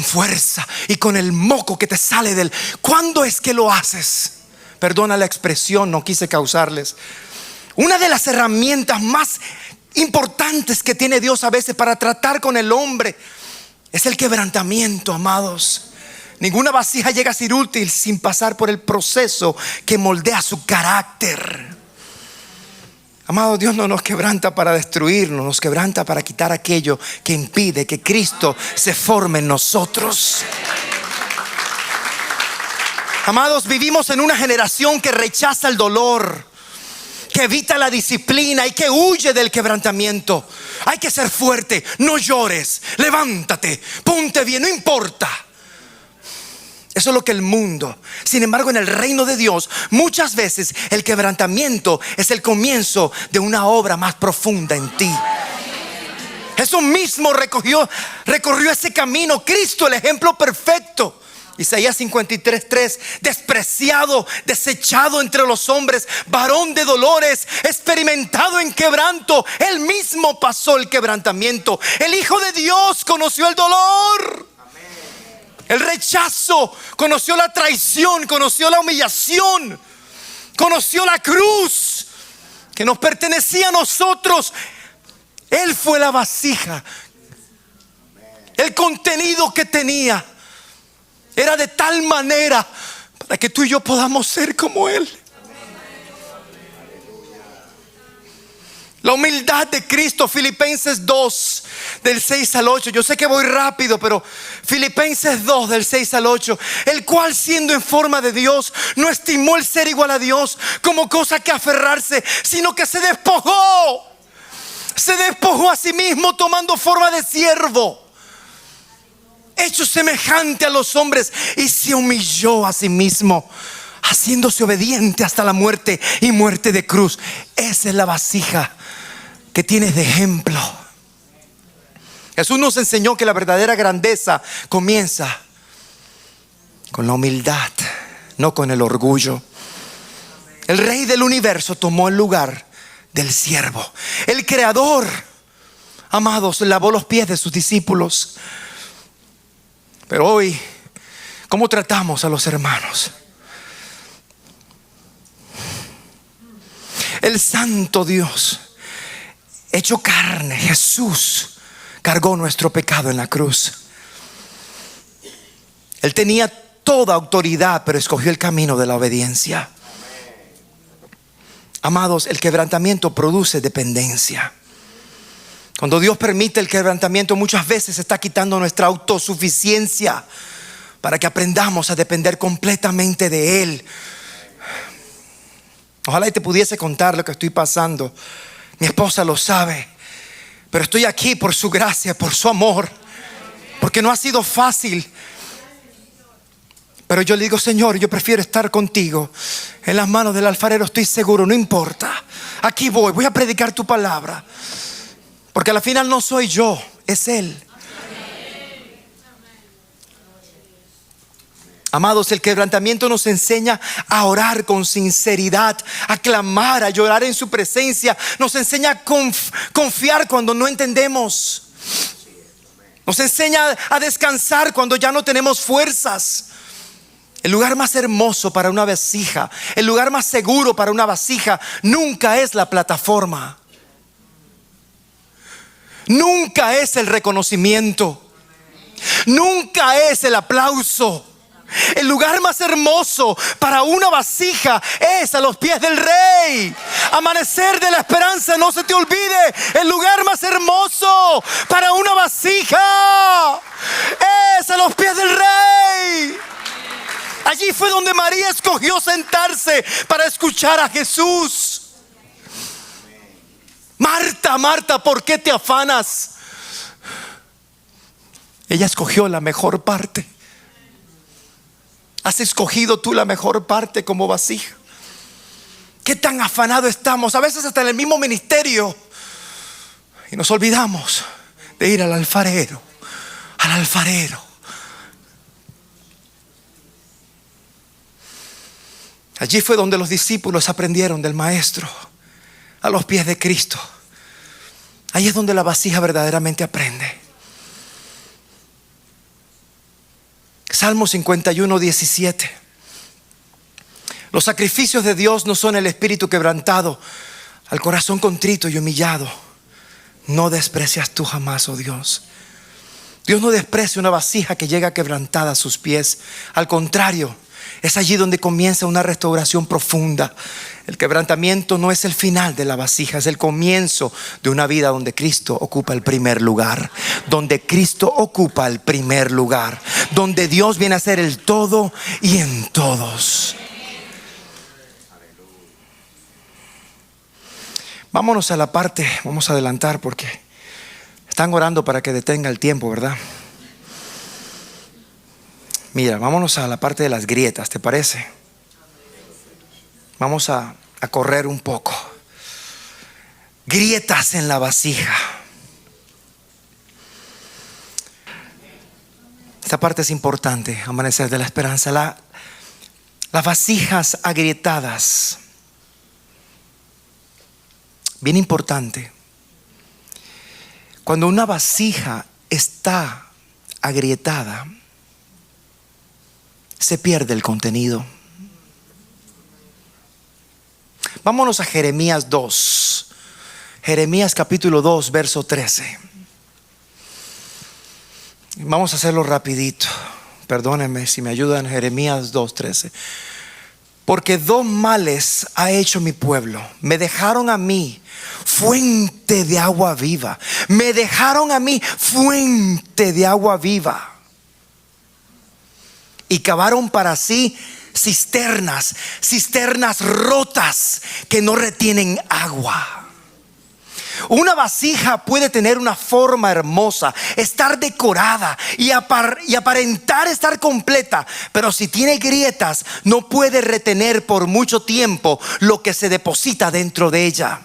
fuerza y con el moco que te sale del? ¿Cuándo es que lo haces? Perdona la expresión, no quise causarles. Una de las herramientas más importantes que tiene Dios a veces para tratar con el hombre es el quebrantamiento, amados. Ninguna vasija llega a ser útil sin pasar por el proceso que moldea su carácter. Amado, Dios no nos quebranta para destruirnos, nos quebranta para quitar aquello que impide que Cristo se forme en nosotros. Amados, vivimos en una generación que rechaza el dolor, que evita la disciplina y que huye del quebrantamiento. Hay que ser fuerte, no llores, levántate, ponte bien, no importa. Eso es lo que el mundo. Sin embargo, en el reino de Dios, muchas veces el quebrantamiento es el comienzo de una obra más profunda en ti. Eso mismo recorrió ese camino Cristo, el ejemplo perfecto. Isaías 53:3: despreciado, desechado entre los hombres, varón de dolores, experimentado en quebranto. Él mismo pasó el quebrantamiento. El Hijo de Dios conoció el dolor, el rechazo, conoció la traición, conoció la humillación, conoció la cruz que nos pertenecía a nosotros. Él fue la vasija. El contenido que tenía era de tal manera para que tú y yo podamos ser como Él. La humildad de Cristo, Filipenses 2, del 6 al 8. Yo sé que voy rápido, pero Filipenses 2, del 6 al 8. El cual, siendo en forma de Dios, no estimó el ser igual a Dios como cosa que aferrarse, sino que se despojó. Se despojó a sí mismo, tomando forma de siervo, hecho semejante a los hombres, y se humilló a sí mismo, haciéndose obediente hasta la muerte y muerte de cruz. Esa es la vasija que tienes de ejemplo. Jesús nos enseñó que la verdadera grandeza comienza con la humildad, no con el orgullo. El Rey del universo tomó el lugar del siervo. El Creador, amados, lavó los pies de sus discípulos. Pero hoy, ¿cómo tratamos a los hermanos? El santo Dios hecho carne, Jesús, cargó nuestro pecado en la cruz. Él tenía toda autoridad, pero escogió el camino de la obediencia. Amados, el quebrantamiento produce dependencia. Cuando Dios permite el quebrantamiento, muchas veces está quitando nuestra autosuficiencia para que aprendamos a depender completamente de Él. Ojalá y te pudiese contar lo que estoy pasando. Mi esposa lo sabe, pero estoy aquí por su gracia, por su amor, porque no ha sido fácil. Pero yo le digo: Señor, yo prefiero estar contigo. En las manos del alfarero estoy seguro, no importa. Aquí voy a predicar tu palabra, porque al final no soy yo, es Él. Amados, el quebrantamiento nos enseña a orar con sinceridad, a clamar, a llorar en su presencia. Nos enseña a confiar cuando no entendemos. Nos enseña a descansar cuando ya no tenemos fuerzas. El lugar más hermoso para una vasija, el lugar más seguro para una vasija, nunca es la plataforma. Nunca es el reconocimiento. Nunca es el aplauso. El lugar más hermoso para una vasija es a los pies del Rey. Amanecer de la esperanza, no se te olvide. El lugar más hermoso para una vasija es a los pies del Rey. Allí fue donde María escogió sentarse para escuchar a Jesús. Marta, Marta, ¿por qué te afanas? Ella escogió la mejor parte. ¿Has escogido tú la mejor parte como vasija? ¿Qué tan afanados estamos? A veces hasta en el mismo ministerio, y nos olvidamos de ir al alfarero. Al alfarero. Allí fue donde los discípulos aprendieron del Maestro, a los pies de Cristo. Ahí es donde la vasija verdaderamente aprende. Salmo 51:17. Los sacrificios de Dios no son el espíritu quebrantado, al corazón contrito y humillado no desprecias tú jamás, oh Dios. Dios no desprecia una vasija que llega quebrantada a sus pies. Al contrario, Es allí donde comienza una restauración profunda. El quebrantamiento no es el final de la vasija, es el comienzo de una vida donde Cristo ocupa el primer lugar. Donde Cristo ocupa el primer lugar. Donde Dios viene a ser el todo y en todos. Vámonos a la parte, vamos a adelantar porque están orando para que detenga el tiempo, ¿verdad? Mira, vámonos a la parte de las grietas, ¿te parece? Vamos a correr un poco. Grietas en la vasija. Esta parte es importante, Amanecer de la Esperanza. Las vasijas agrietadas. Bien importante. Cuando una vasija está agrietada, se pierde el contenido. Vámonos a Jeremías 2. Jeremías capítulo 2, verso 13. Vamos a hacerlo rapidito. Perdónenme si me ayudan. Jeremías 2, 13. Porque dos males ha hecho mi pueblo. Me dejaron a mí fuente de agua viva. Me dejaron a mí fuente de agua viva. Y cavaron para sí cisternas rotas que no retienen agua. Una vasija puede tener una forma hermosa, estar decorada y aparentar estar completa, pero si tiene grietas no puede retener por mucho tiempo lo que se deposita dentro de ella.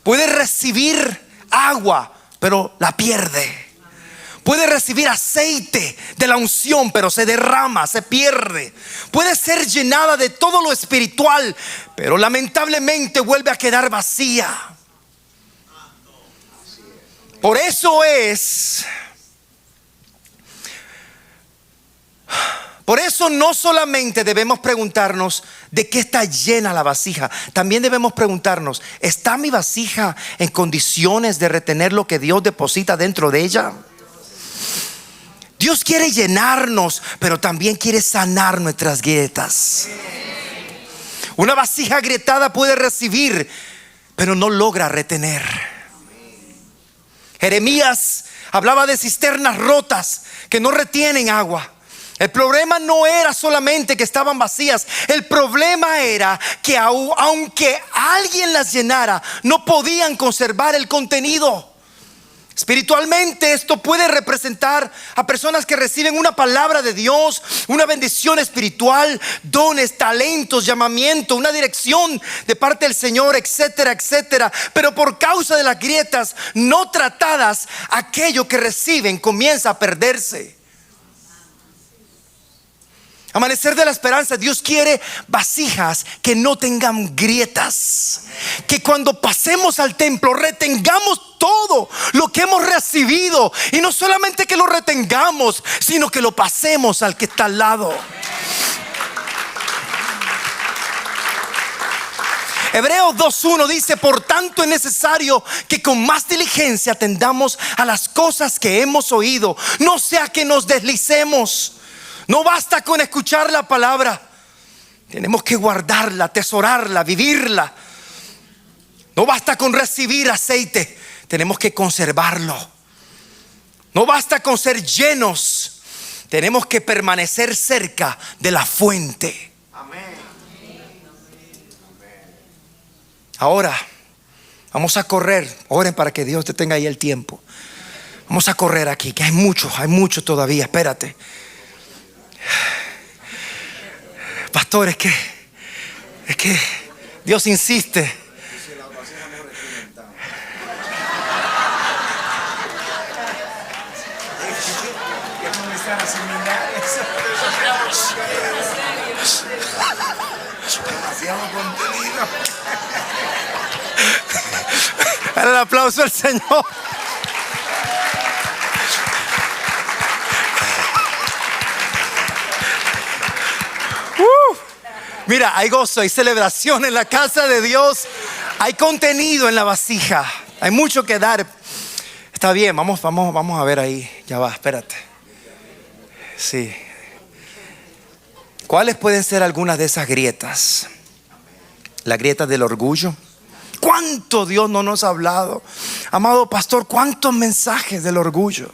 Puede recibir agua, pero la pierde. Puede recibir aceite de la unción, pero se derrama, se pierde. Puede ser llenada de todo lo espiritual, pero lamentablemente vuelve a quedar vacía. Por eso no solamente debemos preguntarnos de qué está llena la vasija, también debemos preguntarnos, ¿está mi vasija en condiciones de retener lo que Dios deposita dentro de ella? Dios quiere llenarnos, pero también quiere sanar nuestras grietas. Una vasija agrietada puede recibir, pero no logra retener. Jeremías hablaba de cisternas rotas que no retienen agua. El problema no era solamente que estaban vacías. El problema era que aunque alguien las llenara, no podían conservar el contenido. Espiritualmente esto puede representar a personas que reciben una palabra de Dios, una bendición espiritual, dones, talentos, llamamiento, una dirección de parte del Señor, etcétera, etcétera. Pero por causa de las grietas no tratadas, aquello que reciben comienza a perderse. Amanecer de la Esperanza, Dios quiere vasijas que no tengan grietas. Que cuando pasemos al templo retengamos todo lo que hemos recibido. Y no solamente que lo retengamos, sino que lo pasemos al que está al lado. Hebreos 2:1 dice: por tanto es necesario que con más diligencia atendamos a las cosas que hemos oído, no sea que nos deslicemos. No basta con escuchar la palabra, tenemos que guardarla, atesorarla, vivirla. No basta con recibir aceite, tenemos que conservarlo. No basta con ser llenos, tenemos que permanecer cerca de la fuente. Amén. Ahora vamos a correr. Oren para que Dios te tenga ahí el tiempo. Vamos a correr aquí, que hay mucho todavía. Espérate. Pastor, es que Dios insiste. Dale el aplauso al Señor. Mira, hay gozo, hay celebración en la casa de Dios. Hay contenido en la vasija. Hay mucho que dar. Está bien, vamos a ver ahí. Ya va, espérate. Sí. ¿Cuáles pueden ser algunas de esas grietas? La grieta del orgullo. ¿Cuánto Dios no nos ha hablado? Amado pastor, ¿cuántos mensajes del orgullo?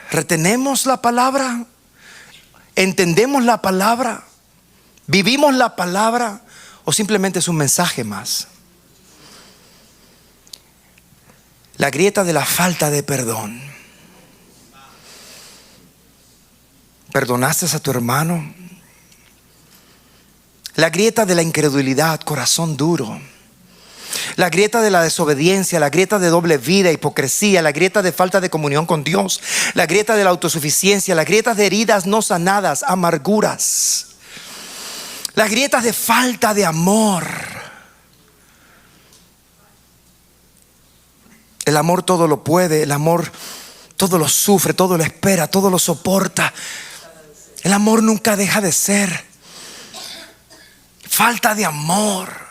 ¿Retenemos la palabra? ¿Entendemos la palabra? ¿Vivimos la palabra? ¿O simplemente es un mensaje más? La grieta de la falta de perdón. ¿Perdonaste a tu hermano? La grieta de la incredulidad, corazón duro. La grieta de la desobediencia, la grieta de doble vida, hipocresía, la grieta de falta de comunión con Dios, la grieta de la autosuficiencia, la grieta de heridas no sanadas, amarguras, las grietas de falta de amor. El amor todo lo puede, el amor todo lo sufre, todo lo espera, todo lo soporta. El amor nunca deja de ser. Falta de amor.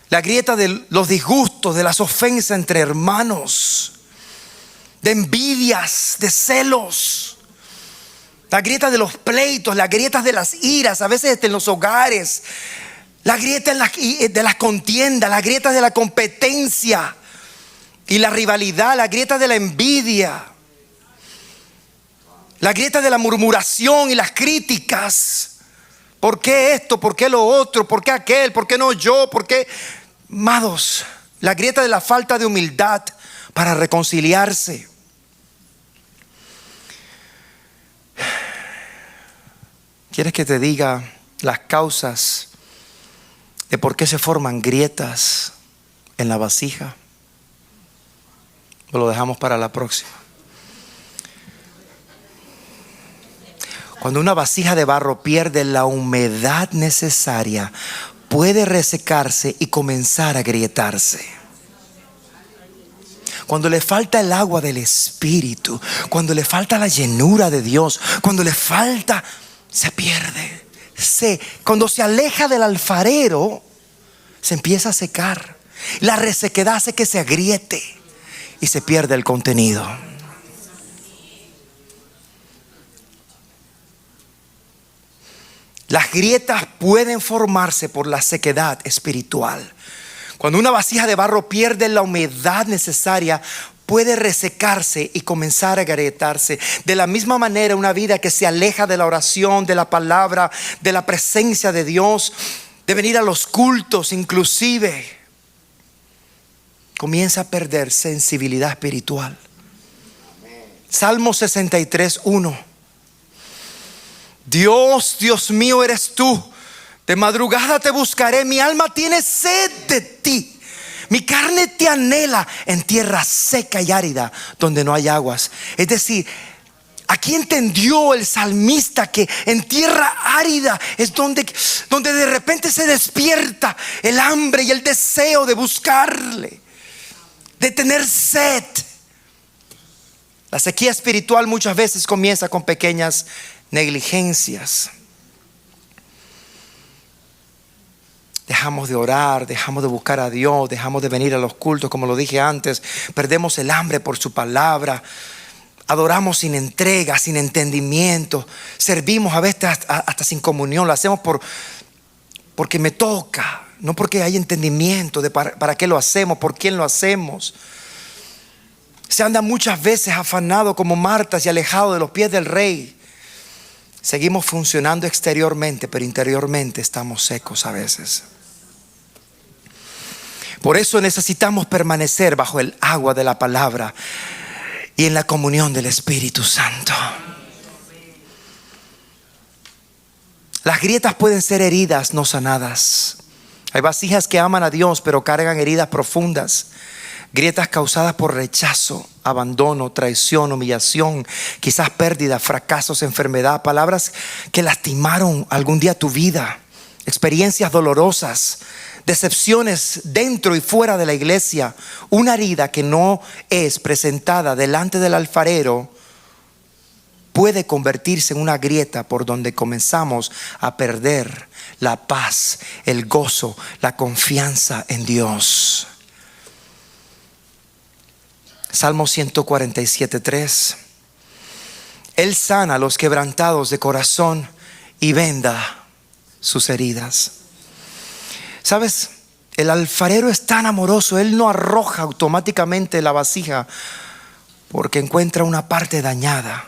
La grieta de los disgustos, de las ofensas entre hermanos, de envidias, de celos. La grieta de los pleitos, las grietas de las iras, a veces en los hogares. La grieta de las contiendas, la grieta de la competencia y la rivalidad, la grieta de la envidia, la grieta de la murmuración y las críticas. ¿Por qué esto? ¿Por qué lo otro? ¿Por qué aquel? ¿Por qué no yo? ¿Por qué? Amados, la grieta de la falta de humildad para reconciliarse. ¿Quieres que te diga las causas de por qué se forman grietas en la vasija? ¿O lo dejamos para la próxima? Cuando una vasija de barro pierde la humedad necesaria, puede resecarse y comenzar a agrietarse. Cuando le falta el agua del Espíritu, cuando le falta la llenura de Dios, cuando le falta, se pierde. Cuando se aleja del alfarero, se empieza a secar. La resequedad hace que se agriete y se pierde el contenido. Las grietas pueden formarse por la sequedad espiritual. Cuando una vasija de barro pierde la humedad necesaria, puede resecarse y comenzar a agrietarse. De la misma manera, una vida que se aleja de la oración, de la palabra, de la presencia de Dios, de venir a los cultos inclusive, comienza a perder sensibilidad espiritual. Salmo 63:1. Dios, Dios mío eres tú. De madrugada te buscaré. Mi alma tiene sed de ti. Mi carne te anhela en tierra seca y árida donde no hay aguas. Es decir, aquí entendió el salmista que en tierra árida es donde de repente se despierta el hambre y el deseo de buscarle, de tener sed. La sequía espiritual muchas veces comienza con pequeñas negligencias. Dejamos de orar, dejamos de buscar a Dios, dejamos de venir a los cultos, como lo dije antes. Perdemos el hambre por su palabra. Adoramos sin entrega, sin entendimiento. Servimos a veces hasta sin comunión. Lo hacemos porque me toca, no porque hay entendimiento de para qué lo hacemos, por quién lo hacemos. Se anda muchas veces afanado como Marta y alejado de los pies del Rey. Seguimos funcionando exteriormente, pero interiormente estamos secos a veces. Por eso necesitamos permanecer bajo el agua de la palabra y en la comunión del Espíritu Santo. Las grietas pueden ser heridas no sanadas. Hay vasijas que aman a Dios pero cargan heridas profundas. Grietas causadas por rechazo, abandono, traición, humillación, quizás pérdida, fracasos, enfermedad, palabras que lastimaron algún día tu vida, experiencias dolorosas, decepciones dentro y fuera de la iglesia. Una herida que no es presentada delante del alfarero puede convertirse en una grieta por donde comenzamos a perder la paz, el gozo, la confianza en Dios. Salmo 147:3. Él sana a los quebrantados de corazón y venda sus heridas. ¿Sabes? El alfarero es tan amoroso, Él no arroja automáticamente la vasija porque encuentra una parte dañada.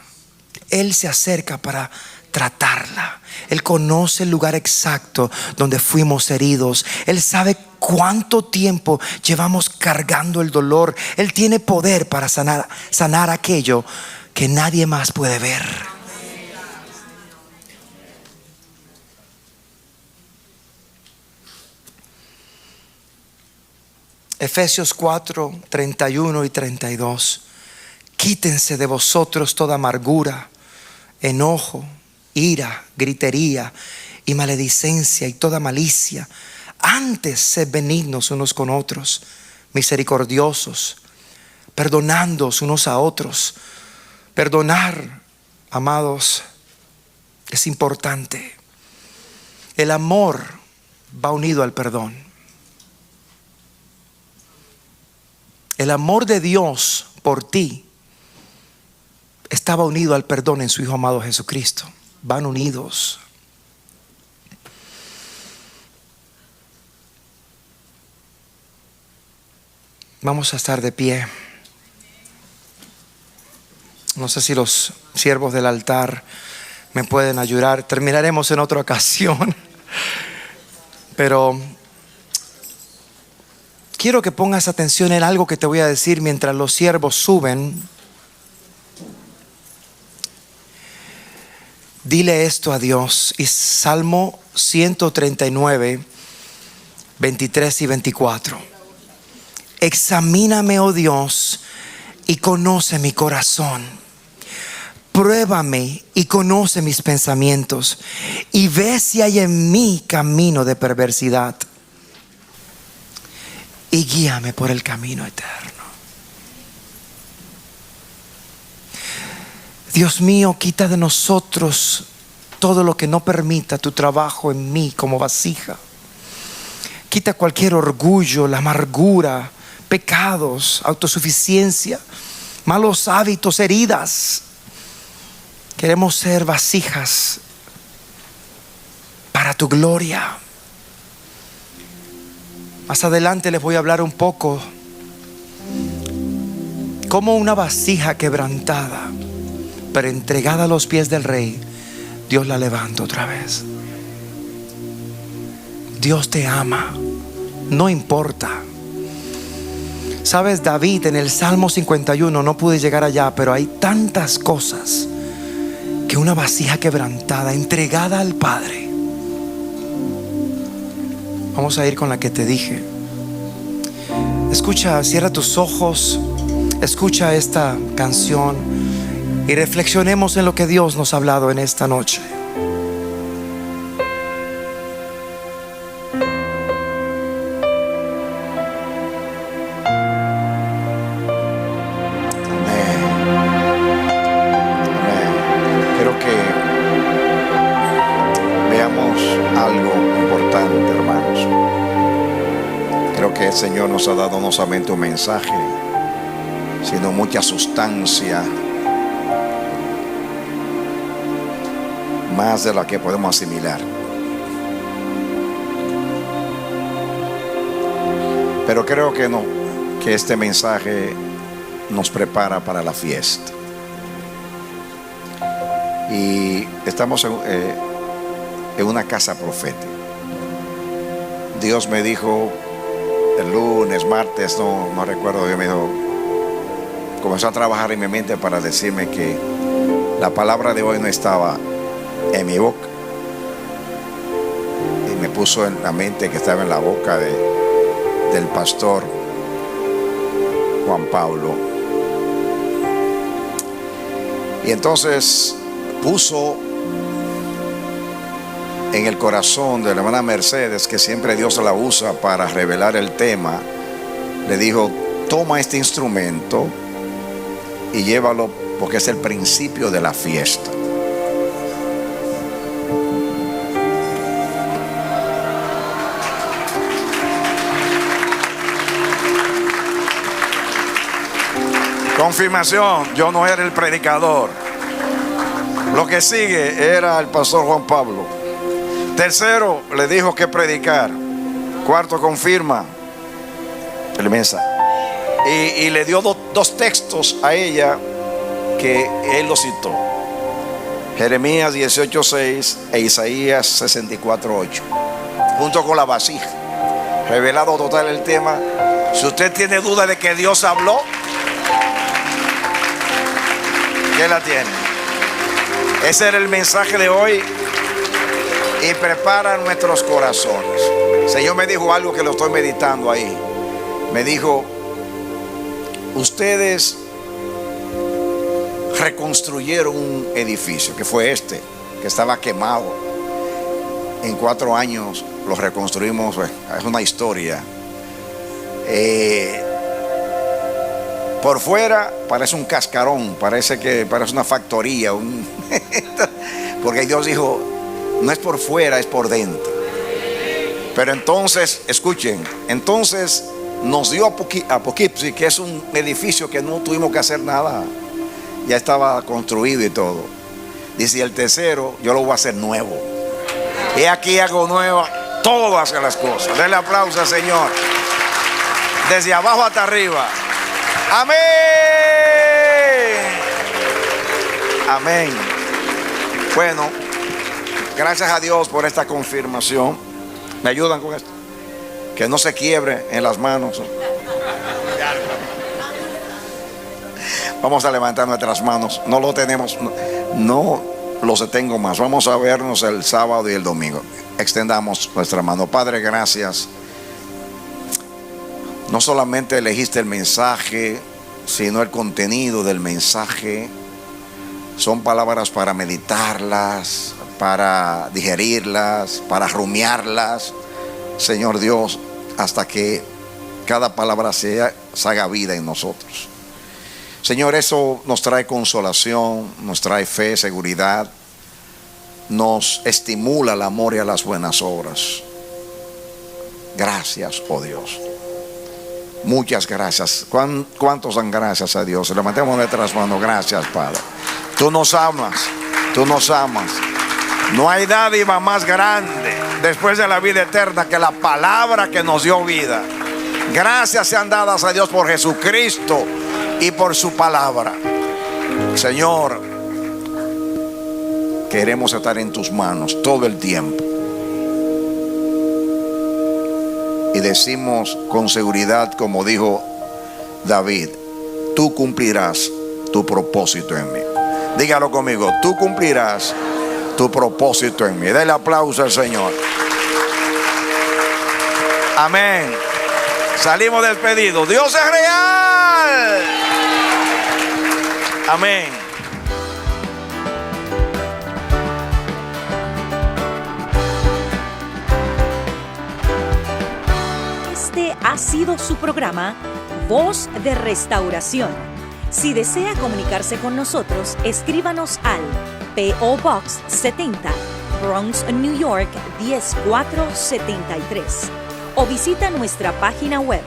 Él se acerca para tratarla. Él conoce el lugar exacto donde fuimos heridos. Él sabe cuánto tiempo llevamos cargando el dolor. Él tiene poder para sanar aquello que nadie más puede ver. Efesios 4, 31 y 32. Quítense de vosotros toda amargura, enojo, ira, gritería y maledicencia y toda malicia. Antes sed benignos unos con otros, misericordiosos, perdonándoos unos a otros. Perdonar, amados, es importante. El amor va unido al perdón. El amor de Dios por ti estaba unido al perdón en su Hijo amado Jesucristo. Van unidos. Vamos a estar de pie. No sé si los siervos del altar me pueden ayudar. Terminaremos en otra ocasión. Pero quiero que pongas atención en algo que te voy a decir mientras los siervos suben. Dile esto a Dios. Y Salmo 139, 23 y 24. Examíname, oh Dios, y conoce mi corazón. Pruébame y conoce mis pensamientos, y ve si hay en mí camino de perversidad, y guíame por el camino eterno. Dios mío, quita de nosotros todo lo que no permita tu trabajo en mí como vasija. Quita cualquier orgullo, la amargura, pecados, autosuficiencia, malos hábitos, heridas. Queremos ser vasijas para tu gloria. Más adelante les voy a hablar un poco como una vasija quebrantada, pero entregada a los pies del Rey, Dios la levanta otra vez. Dios te ama, no importa. Sabes, David en el Salmo 51, no pude llegar allá, pero hay tantas cosas que una vasija quebrantada, entregada al Padre. Vamos a ir con la que te dije. Escucha, cierra tus ojos, escucha esta canción y reflexionemos en lo que Dios nos ha hablado en esta noche. El Señor nos ha dado no solamente un mensaje, sino mucha sustancia, más de la que podemos asimilar. Pero creo que no, que este mensaje nos prepara para la fiesta. Y estamos en una casa profética. Dios me dijo el lunes, martes, no recuerdo, Dios me dijo, comenzó a trabajar en mi mente para decirme que la palabra de hoy no estaba en mi boca, y me puso en la mente que estaba en la boca del pastor Juan Pablo. Y entonces puso en el corazón de la hermana Mercedes, que siempre Dios la usa para revelar el tema, le dijo: toma este instrumento y llévalo, porque es el principio de la fiesta. Confirmación, yo no era el predicador. Lo que sigue era el pastor Juan Pablo. Tercero, le dijo que predicar. Cuarto, confirma el mensaje. Y le dio dos textos a ella que él lo citó: Jeremías 18:6 e Isaías 64:8, junto con la vasija. Revelado total el tema. Si usted tiene duda de que Dios habló, ¿qué la tiene? Ese era el mensaje de hoy. Y prepara nuestros corazones. El Señor me dijo algo que lo estoy meditando ahí. Me dijo: ustedes reconstruyeron un edificio, que fue este, que estaba quemado. En 4 años lo reconstruimos. Es una historia. Por fuera parece un cascarón, parece una factoría, porque Dios dijo: no es por fuera, es por dentro. Pero entonces, escuchen, entonces nos dio Apocalipsis, que es un edificio que no tuvimos que hacer nada, ya estaba construido y todo. Dice: y el tercero yo lo voy a hacer nuevo. Y aquí hago nueva todas las cosas. Denle aplauso al Señor, desde abajo hasta arriba. Amén. Amén. Bueno, gracias a Dios por esta confirmación. ¿Me ayudan con esto? Que no se quiebre en las manos. Vamos a levantar nuestras manos. No lo tenemos, no los tengo más. Vamos a vernos el sábado y el domingo. Extendamos nuestra mano. Padre, gracias. No solamente elegiste el mensaje, sino el contenido del mensaje. Son palabras para meditarlas, para digerirlas, para rumiarlas, Señor Dios, hasta que cada palabra se haga vida en nosotros. Señor, eso nos trae consolación, nos trae fe, seguridad, nos estimula al amor y a las buenas obras. Gracias, oh Dios. Muchas gracias. ¿Cuántos dan gracias a Dios? Levantemos nuestras manos. Gracias, Padre. Tú nos amas, tú nos amas. No hay dádiva más grande después de la vida eterna que la palabra que nos dio vida. Gracias sean dadas a Dios por Jesucristo y por su palabra. Señor, queremos estar en tus manos todo el tiempo. Y decimos con seguridad, como dijo David: tú cumplirás tu propósito en mí. Dígalo conmigo: tú cumplirás tu propósito en mí. Dale aplauso al Señor. Amén. Salimos despedidos. Dios es real. Amén. Este ha sido su programa Voz de Restauración. Si desea comunicarse con nosotros, escríbanos al P.O. Box 70, Bronx, New York 10473, o visita nuestra página web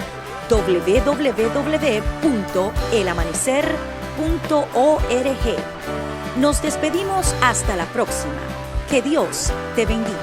www.elamanecer.org. Nos despedimos hasta la próxima. Que Dios te bendiga.